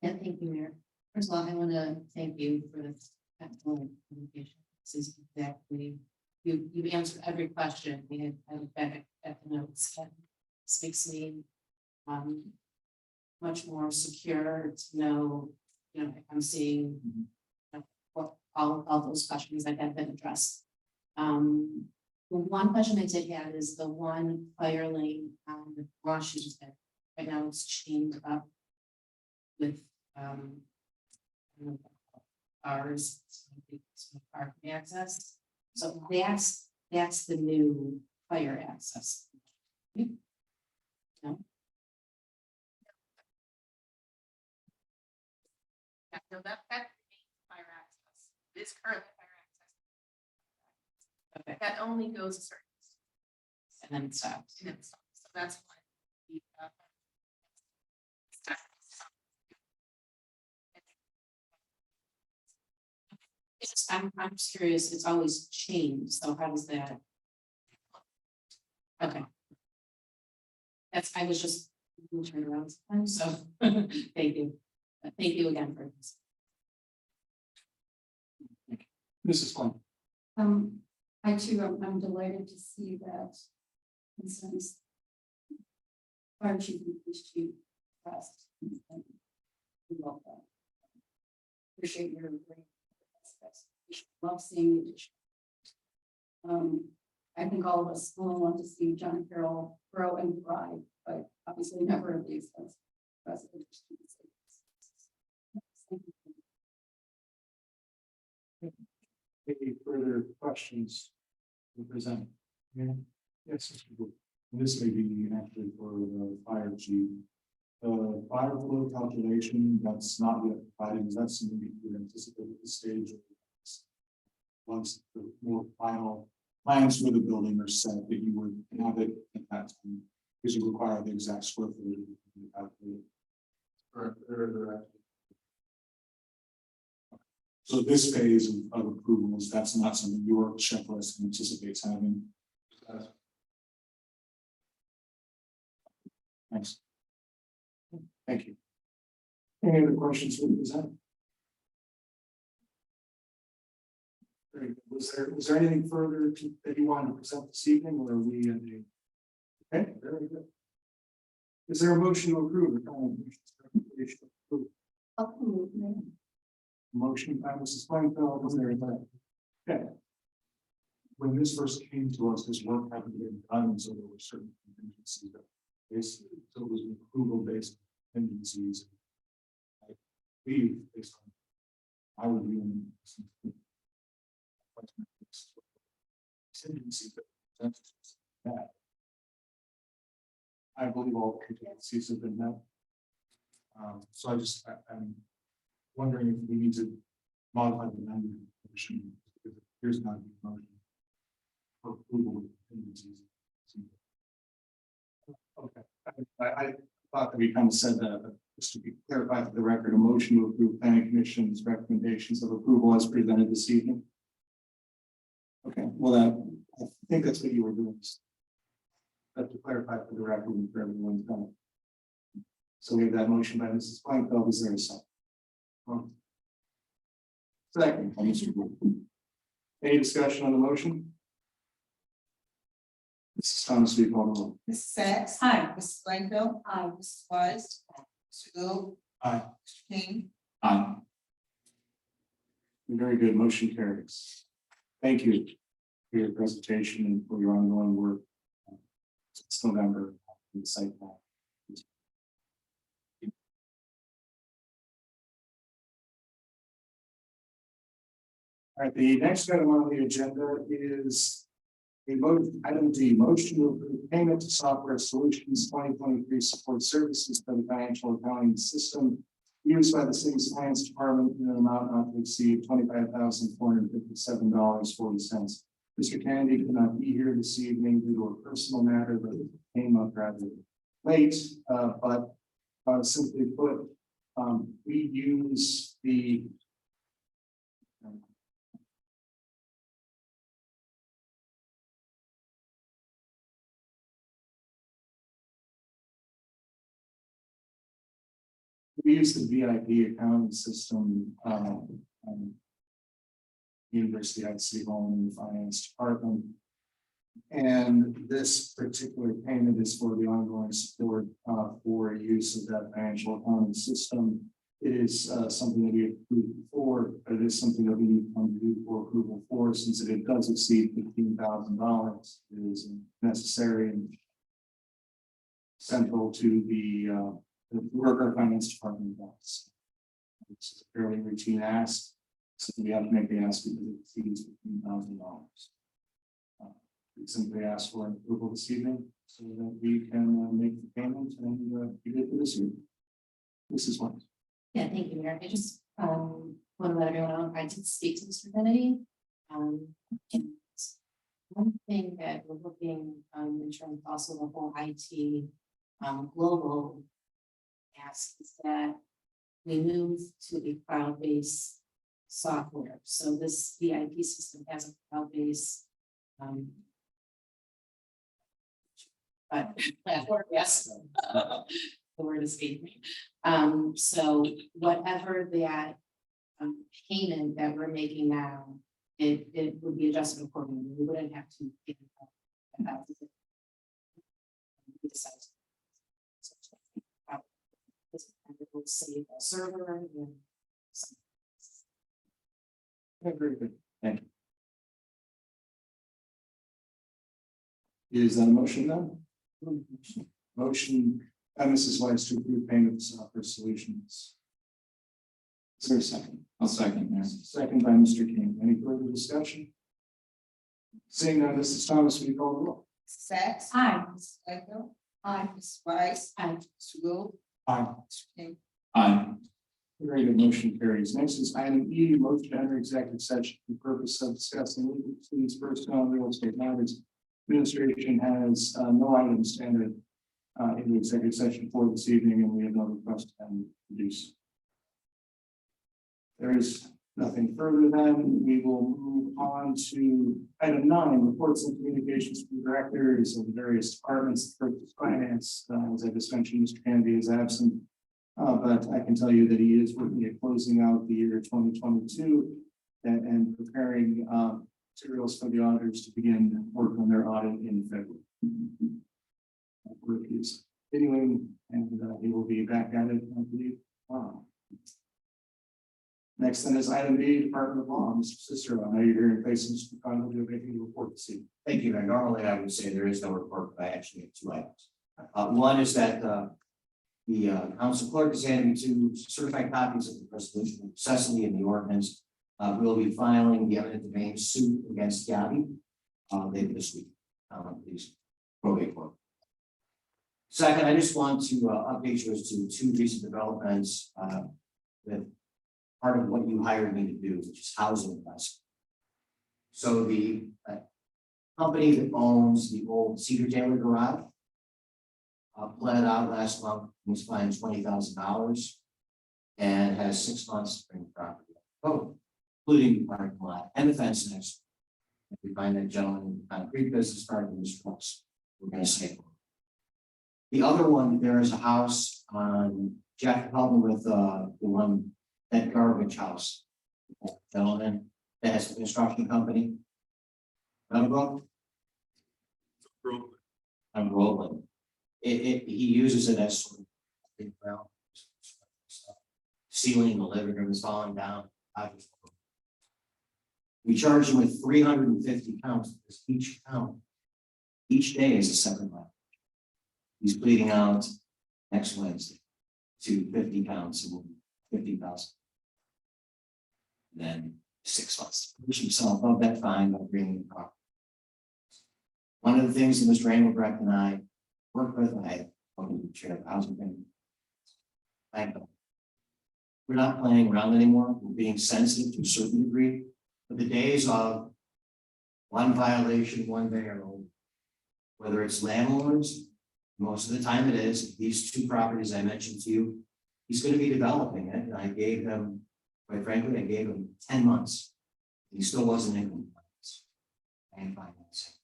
B: Yeah, thank you, Mayor. First of all, I want to thank you for this excellent presentation. This is exactly, you've answered every question we had back at the notes. And this makes me much more secure to know, if I'm seeing what all those questions that have been addressed. The one question I did have is the one fire lane on Washington. Right now it's chained up with cars, parking access. So that's the new fire access. No?
E: Yeah, no, that remains fire access. It is currently fire access.
B: Okay.
E: That only goes a certain distance.
B: And then it stops.
E: And then it stops. So that's why the
B: It's just, I'm just curious, it's always changed, so how does that? Okay. I was just turned around sometimes, so thank you. Thank you again for this.
A: Mrs. Klein.
F: I too, I'm delighted to see that. Since fire chief and police chief trust. We love that. Appreciate your great. Love seeing the addition. I think all of us only want to see John Carroll grow and thrive, but obviously never at least as president.
A: Any further questions to present? Yeah. Yes, Mr. Booth. And this may be actually for the fire chief. The fire flow calculation that's not yet provided, is that something that you anticipate at this stage? Once the more final plans for the building are set, that you would have it at that time, because you require the exact square footage. So this phase of approvals, that's not something your checklist anticipates having. Thanks. Thank you. Any other questions for the presenter? Very good. Was there anything further that you wanted to present this evening, or are we in a? Okay, very good. Is there a motion to approve the planning commission's recommendation? Motion by Mrs. Plainfield, is there a second? Okay. When this first came to us, this work hadn't been done, so there were certain contingencies that basically, so it was an approval based on contingencies. I believe based on our review and contingencies that I believe all the contingencies have been met.
G: So I'm wondering if we need to modify the amendment motion, because it appears not to be a motion for approval.
A: Okay, I thought that we kind of said that, but just to be clarified for the record, a motion to approve planning commission's recommendations of approval as presented this evening. Okay, well, I think that's what you were doing. But to clarify for the record and for everyone's benefit. So we have that motion by Mrs. Plankveld, is there a second? Second, by Mr. Wood. Any discussion on the motion? Mrs. Thomas, we call the roll.
C: Mrs. Sacks.
F: Aye.
C: Mrs. Glanville.
F: Aye.
C: Mrs. Wise. Mr. Gould.
G: Aye.
C: Mr. King.
H: Aye.
A: Very good, motion carries. Thank you for your presentation and for your ongoing work. It's November, in the site plan. All right, the next item on the agenda is item D, motion to approve payment to Software Solutions 2023 support services for the financial accounting system used by the city's finance department in an amount not to exceed $25,457.40. Mr. Kennedy could not be here this evening due to a personal matter that came up rather late, but simply put, we use the VIP accounting system, University of City Hall and the Finance Department. And this particular payment is for the ongoing support for use of that financial accounting system. It is something that we approved before, but it is something that we need to do for approval for, since it does exceed $15,000. It is necessary and central to the work our finance department does. It's a fairly routine ask, so we have to make the ask because it exceeds $15,000. We simply ask for an approval this evening so that we can make the payment and be good for this year. This is one.
B: Yeah, thank you, Mayor. I just want to let everyone know, I did speak to Mr. Kennedy. And one thing that we're looking in terms of also the whole IT global ask is that we move to a cloud-based software. So this VIP system has a cloud-based but platform, yes. The word escaped me. So whatever that payment that we're making now, it would be adjusted accordingly. We wouldn't have to get about it. We decide to- Will save a server and
A: Very good.
H: Thank
A: you. Is that a motion then? Motion by Mrs. Weiss to approve payment to Software Solutions. Is there a second?
H: I'll second, Mayor.
A: Second by Mr. King. Any further discussion? Seeing none, Mrs. Thomas, will you call the roll?
C: Mrs. Sacks.
F: Aye.
C: Mrs. Glanville.
F: Aye.
C: Mrs. Wise.
B: Aye.
C: Mr. Gould.
A: Aye.
C: Mr. King.
H: Aye.
A: Very good, motion carries. Next is item E, motion to enter executive session for the purpose of discussing legal proceedings, personnel, and real estate matters. Administration has no items to enter in the executive session for this evening, and we have no request to produce. There is nothing further then. We will move on to item 9, reports and communications from directors of the various departments. First is finance. As I just mentioned, Mr. Kennedy is absent. But I can tell you that he is working at closing out the year 2022 and preparing materials for the auditors to begin work on their audit in February. Work is continuing, and he will be back at it, I believe. Wow. Next then is item B, Department of Law. Mr. Cicero, I know you're here in place of Mr. Conlon. Do you have anything to report this evening?
J: Thank you, Mayor. Normally, I would say there is no report, but I actually have 2 items. One is that the council clerk is handing 2 certified copies of the resolution of necessity and the ordinance. We'll be filing the eminent domain suit against Gabby later this week. Please probate court. Second, I just want to update you as to two recent developments with part of what you hired me to do, which is housing investment. So the company that owns the old Cedar Taylor garage pled out last month, was fined $20,000 and has 6 months to bring the property up. Oh, including the parking lot and the fence next. If we find that gentleman in the concrete business parking his trucks, we're gonna say. The other one, there is a house on Jack Pelton with the one, that garbage house. Gentleman that has a construction company. Meadowbrook? On Groveland. He uses it as sort of big ground. Ceiling in the living room is falling down. We charge him with 350 counts, because each count, each day is a separate level. He's bleeding out next Wednesday to 50 counts, and 50,000. Then 6 months, push himself of that fine by bringing the property. One of the things that Mr. Engelbrecht and I work with, I welcome the chair of the housing committee. Thank them. We're not playing around anymore. We're being sensitive to a certain degree, but the days of one violation, one day are over. Whether it's landlords, most of the time it is. These two properties I mentioned to you, he's going to be developing it, and I gave him, quite frankly, I gave him 10 months. He still wasn't in compliance and financing.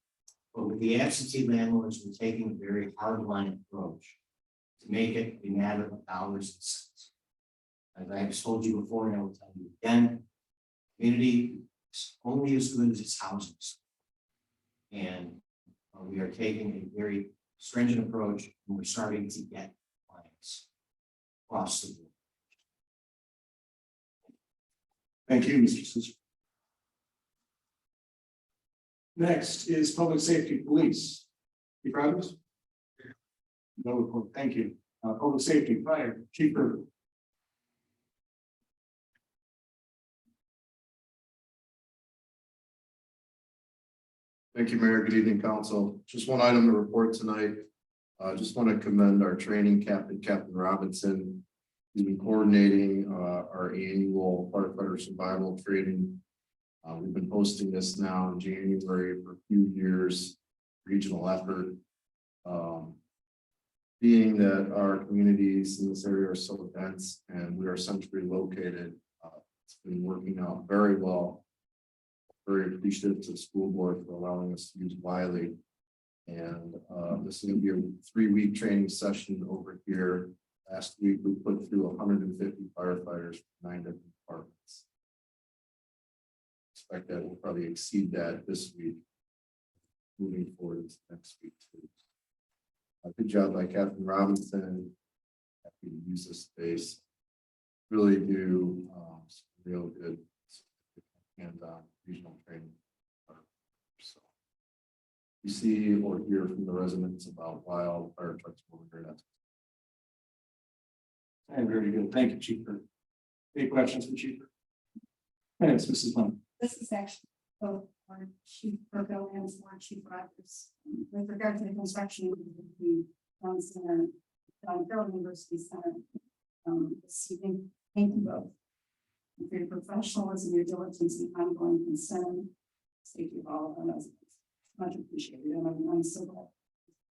J: But with the absentee landlords, we're taking a very hard line approach to make it a matter of dollars and cents. As I have told you before, and I will tell you again, community is only as good as its houses. And we are taking a very stringent approach, and we're starting to get clients across the board.
A: Thank you, Mr. Sister. Next is Public Safety Police. Chief Rogers? No report, thank you. Public Safety, Fire, Chief Burger.
K: Thank you, Mayor. Good evening, Council. Just one item to report tonight. I just want to commend our training captain, Captain Robinson. He's been coordinating our annual firefighter survival training. We've been hosting this now in January for a few years, regional effort. Being that our communities in this area are so dense and we are centrally located, it's been working out very well. Very appreciative to the school board for allowing us to use Wiley. And this is going to be a 3-week training session over here. Last week, we put through 150 firefighters from 9 different departments. Expect that we'll probably exceed that this week. Moving forward into next week too. Good job by Captain Robinson. Happy to use this space. Really do some real good and regional training. So you see or hear from the residents about why all the fire trucks over here. That's
A: Very good. Thank you, Chief Burger. Any questions for Chief Burger? Yes, Mrs. Lund.
F: This is actually both our Chief Burgo and our Chief Rogers. With regard to the construction of the Town Center, Federal University Center, this evening, thank you both for your professionalism, your diligence, and ongoing concern, safety of all of our residents. Much appreciated, and I'm so glad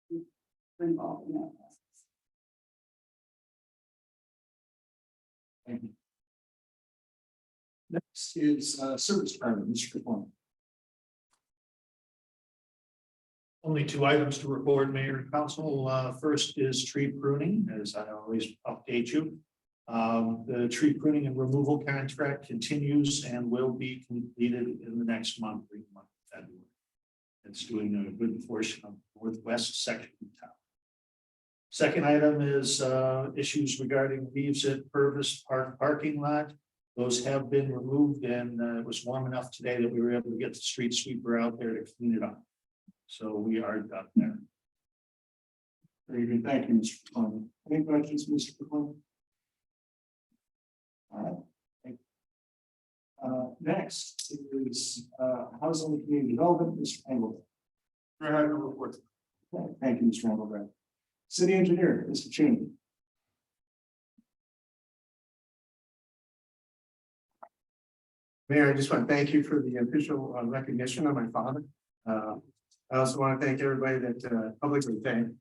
F: you're involved in that process.
A: Thank you. Next is Service Department, Mr. Capone.
I: Only 2 items to report, Mayor and Council. First is tree pruning, as I always update you. The tree pruning and removal contract continues and will be completed in the next month, February. It's doing a good portion of the northwest section of town. Second item is issues regarding leaves at Purvis Park parking lot. Those have been removed, and it was warm enough today that we were able to get the street sweeper out there to clean it up. So we are done there.
A: Very good. Thank you, Mr. Capone. Any questions, Mr. Capone? All right. Thank you. Next is Housing and Community Development, Mr. Engelbrecht.
K: I have no report.
A: Okay, thank you, Mr. Engelbrecht. City Engineer, Mr. Cheney.
L: Mayor, I just want to thank you for the official recognition of my father. I also want to thank everybody that publicly thanked.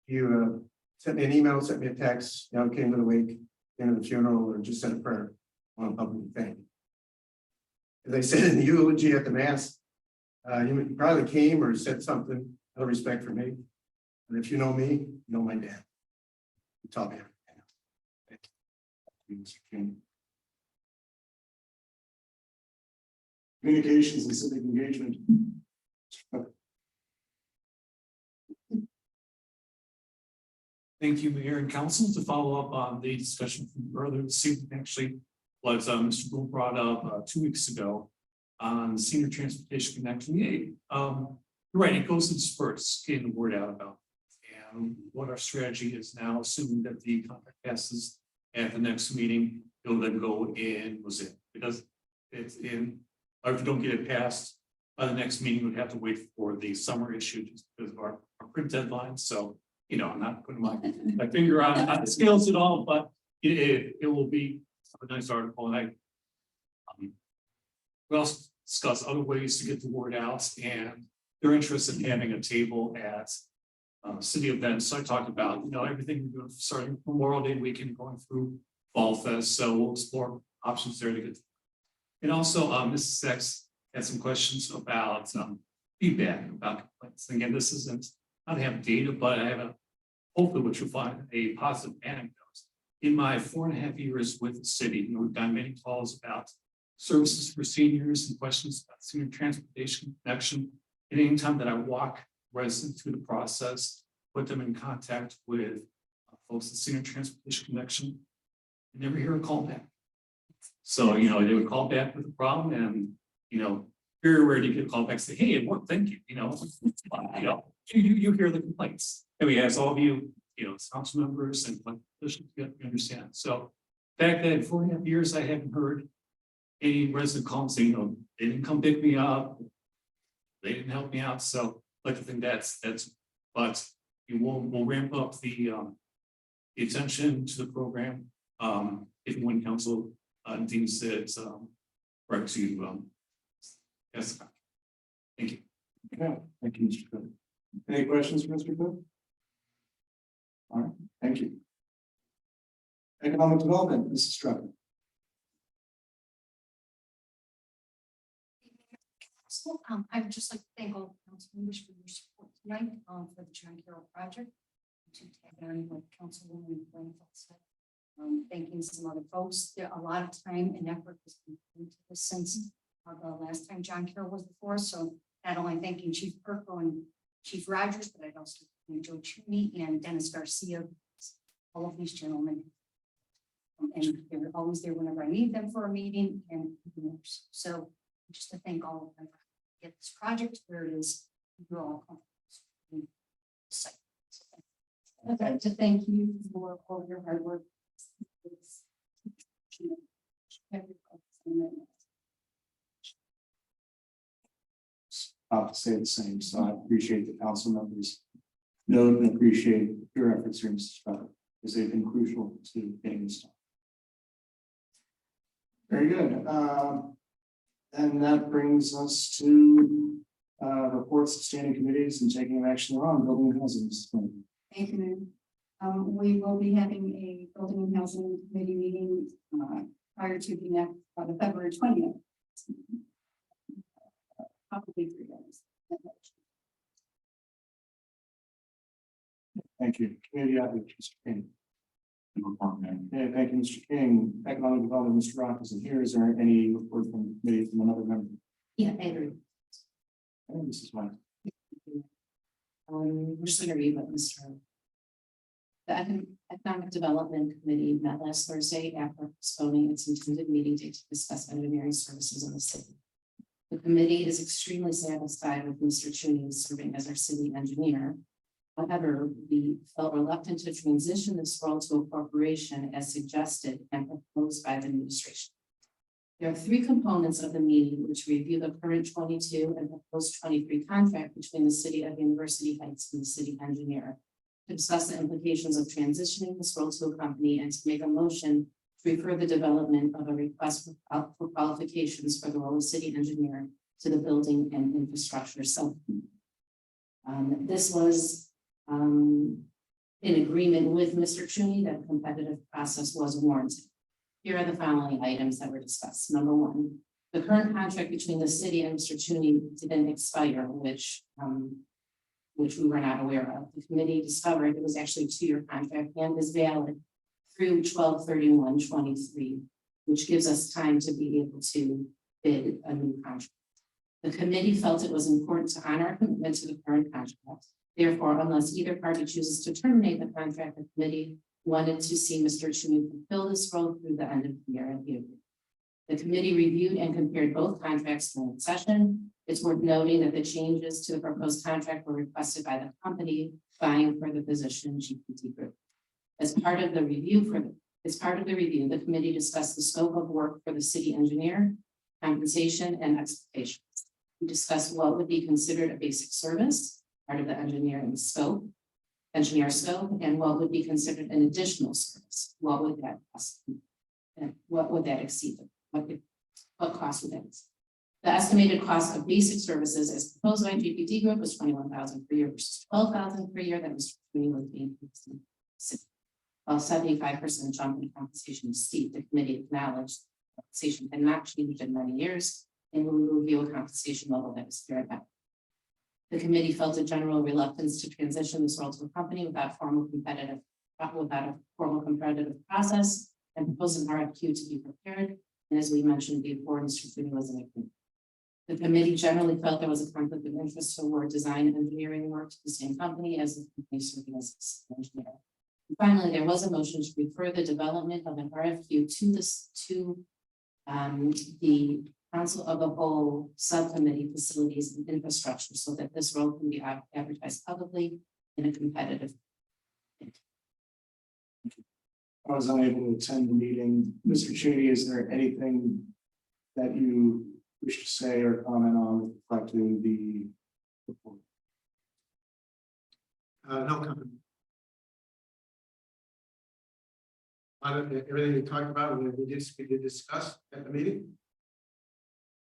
L: You sent me an email, sent me a text, came to the wake, came to the funeral, or just said a prayer. I want to publicly thank you. As I said in the eulogy at the mass, you probably came or said something out of respect for me. And if you know me, you know my dad. He taught me everything. Thank you, Mr. King.
A: Communications and civic engagement.
D: Thank you, Mayor and Council. To follow up on the discussion from earlier this evening, actually, was Mr. Gould brought up 2 weeks ago on senior transportation connection. You're right, it goes in spurts, getting the word out about it. And what our strategy is now, assuming that the contract passes at the next meeting, it'll then go in, because it's in, or if you don't get it passed by the next meeting, we'd have to wait for the summer issue just because of our print deadline. So, I'm not putting my finger on the scales at all, but it will be a nice article. And we also discuss other ways to get the word out, and they're interested in having a table at city events. So I talked about, everything we're doing starting Memorial Day weekend, going through Fall Fest. So we'll explore options there to get. And also, Mrs. Sachs had some questions about feedback about complaints. Again, this isn't, I don't have data, but I have hopefully what you'll find a positive anecdote. In my 4.5 years with the city, we've done many calls about services for seniors and questions about senior transportation connection. And anytime that I walk residents through the process, put them in contact with folks at Senior Transportation Connection, I never hear a call back. So, they would call back with a problem, and, very rare to get a call back, say, hey, it worked, thank you, you hear the complaints. And we ask all of you, as council members and politicians, you understand. So back then, 4.5 years, I haven't heard any resident call and say, they didn't come pick me up, they didn't help me out. So I like to think that's, but we'll ramp up the attention to the program if and when council deems it right to yes. Thank you.
A: Okay, thank you, Mr. Cook. Any questions for Mr. Cook? All right, thank you. Economic Development, Mrs. Strucker.
F: So, I would just like to thank all the council members for your support tonight, for the John Carroll project. To tag on what Councilwoman Blankenship said. Thanking some other folks. A lot of time and effort has been put into this since the last time John Carroll was before us. So not only thanking Chief Perko and Chief Rogers, but I'd also thank Joe Cheney and Dennis Garcia, all of these gentlemen. And they're always there whenever I need them for a meeting and more. So just to thank all of them for get this project where it is. You're all comfortable. I'd like to thank you for all your hard work.
A: About to say the same, so I appreciate the council members. Know and appreciate your efforts here, Mrs. Strucker, because they've been crucial to getting this done. Very good. And that brings us to reports of standing committees and taking action on building and housing.
F: Thank you, Mayor. We will be having a building and housing committee meeting prior to the next, the February 20th. Probably 3 days.
A: Thank you. Community outreach, Mr. King. Okay, thank you, Mr. King. Economic Development, Mr. Rock isn't here. Is there any report from committee from another member?
B: Yeah, I agree.
A: And this is one.
B: We're just going to read what Mr. The Economic Development Committee met last Thursday after postponing its intended meeting date to discuss engineering services in the city. The committee is extremely satisfied with Mr. Cheney serving as our city engineer. However, we felt reluctant to transition this role to a corporation as suggested and proposed by the administration. There are 3 components of the meeting which review the current 22 and proposed 23 contract between the city of University Heights and the city engineer. to discuss the implications of transitioning this role to a company and to make a motion to refer the development of a request for qualifications for the role of city engineer to the building and infrastructure subcommittee. This was in agreement with Mr. Chuni that a competitive process was warranted. Here are the following items that were discussed. Number one, the current contract between the city and Mr. Chuni didn't expire, which we were not aware of. The committee discovered it was actually a 2-year contract and is valid through 12/31/23, which gives us time to be able to bid a new contract. The committee felt it was important to honor our commitment to the current contract. Therefore, unless either party chooses to terminate the contract, the committee wanted to see Mr. Chuni fulfill this role through the end of the year. And he agreed. The committee reviewed and compared both contracts during session. It's worth noting that the changes to the proposed contract were requested by the company vying for the position GPT Group. As part of the review, the committee discussed the scope of work for the city engineer, compensation, and expectations. We discussed what would be considered a basic service, part of the engineer scope, and what would be considered an additional service. What would that cost? And what would that exceed? What cost would that exceed? The estimated cost of basic services as proposed by GPT Group was $21,000 per year versus $12,000 per year that Mr. Chuni was being paid. While 75% jump in compensation is steep, the committee acknowledged compensation had not changed in many years and will review a compensation level that is fair about. The committee felt a general reluctance to transition this role to a company without a formal competitive process and proposed an RFQ to be prepared. And as we mentioned before, Mr. Chuni was in agreement. The committee generally felt there was a conflict of interest to award design and engineering work to the same company as the company serving as an engineer. And finally, there was a motion to refer the development of an RFQ to the Council of the Whole Subcommittee Facilities and Infrastructure so that this role can be advertised publicly in a competitive.
A: I was unable to attend the meeting. Mr. Chuni, is there anything that you wish to say or comment on with respect to the report?
L: No comment. Everything we talked about, we did discuss at the meeting.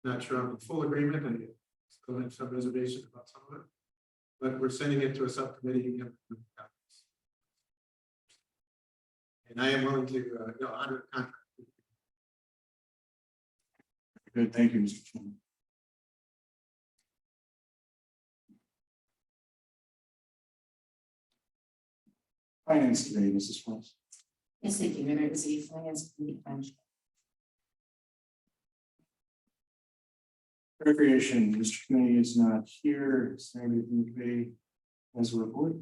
L: Not sure I'm in full agreement and still have some reservations about some of it, but we're sending it to a subcommittee. And I am willing to honor the contract.
A: Good, thank you, Mr. Chuni. Finance today, Mrs. Frost.
B: Yes, thank you. There is a finance committee function.
A: Recreation, Mr. Chuni is not here. Is there anything from the committee as a report?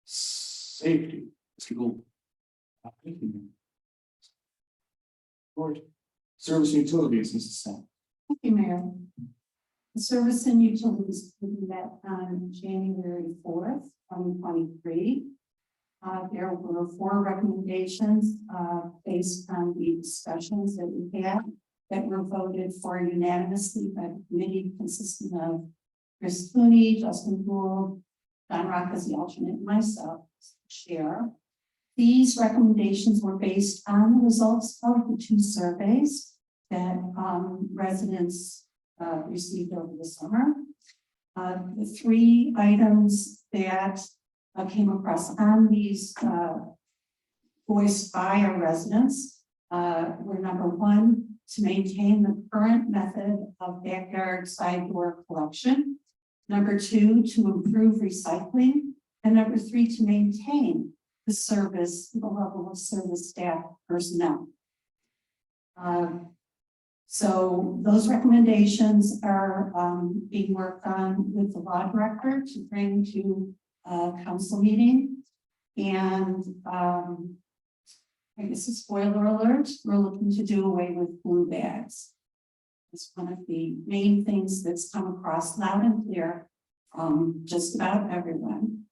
A: Safety, Mr. Gould. Thank you. Report. Service and utilities, Mrs. Sam.
F: Thank you, Mayor. The Service and Utilities Committee met on January 4th, 2023. There were 4 recommendations based on the discussions that we had that were voted for unanimously by the committee, consisting of Chris Cooney, Justin Gould, John Rock as the alternate, and myself as the chair. These recommendations were based on the results of the 2 surveys that residents received over the summer. The 3 items that came across on these voiced by our residents were number 1, to maintain the current method of backyard side door collection. Number 2, to improve recycling. And number 3, to maintain the level of service staff personnel. So those recommendations are being worked on with the law director to bring to council meeting. And I guess a spoiler alert, we're looking to do away with blue bags. It's one of the main things that's come across loud and clear from just about everyone.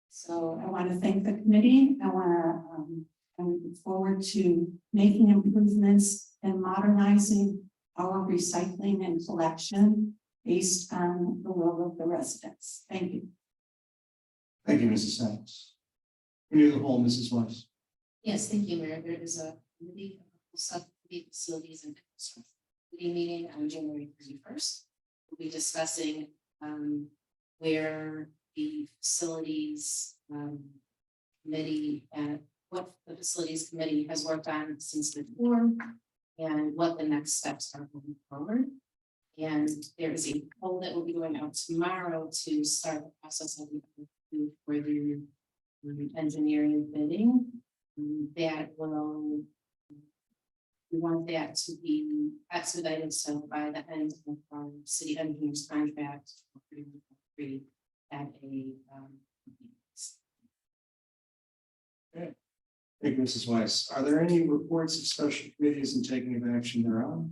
F: So I want to thank the committee. I look forward to making improvements and modernizing our recycling and collection based on the will of the residents. Thank you.
A: Thank you, Mrs. Sachs. Committee of the whole, Mrs. Weiss.
B: Yes, thank you, Mayor. There is a committee of subcommittee facilities and infrastructure committee meeting on January 31st. We'll be discussing where the facilities committee and what the facilities committee has worked on since before and what the next steps are going forward. And there is a poll that will be going out tomorrow to start the process of for the engineering bidding. That will, we want that to be expedited, so by the end of our city engineer's contract, free at a
A: Thank you, Mrs. Weiss. Are there any reports of special committees and taking of action thereon?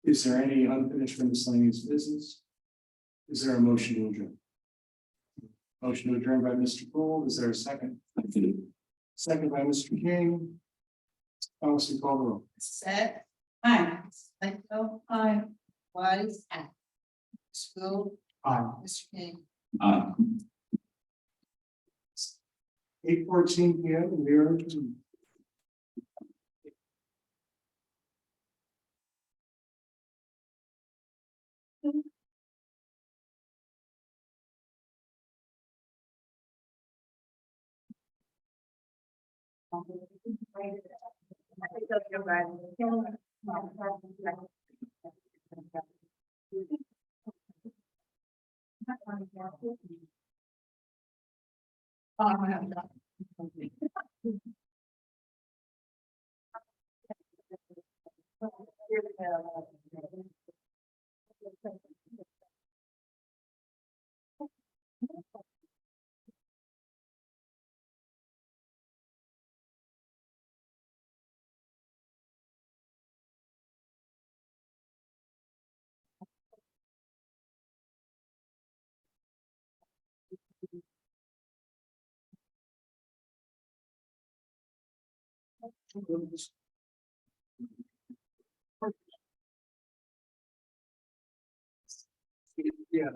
A: Is there any unfinished or miscellaneous business? Is there a motion to adjourn? Motion to adjourn by Mr. Gould. Is there a second? Second by Mr. King. Policy call the roll.
C: Set.
F: Aye.
C: Michael.
F: Aye.
C: Weiss. Mr. Gould.
A: Aye.
C: Mr. King.
A: 8:14 PM and we are adjourned. Yeah.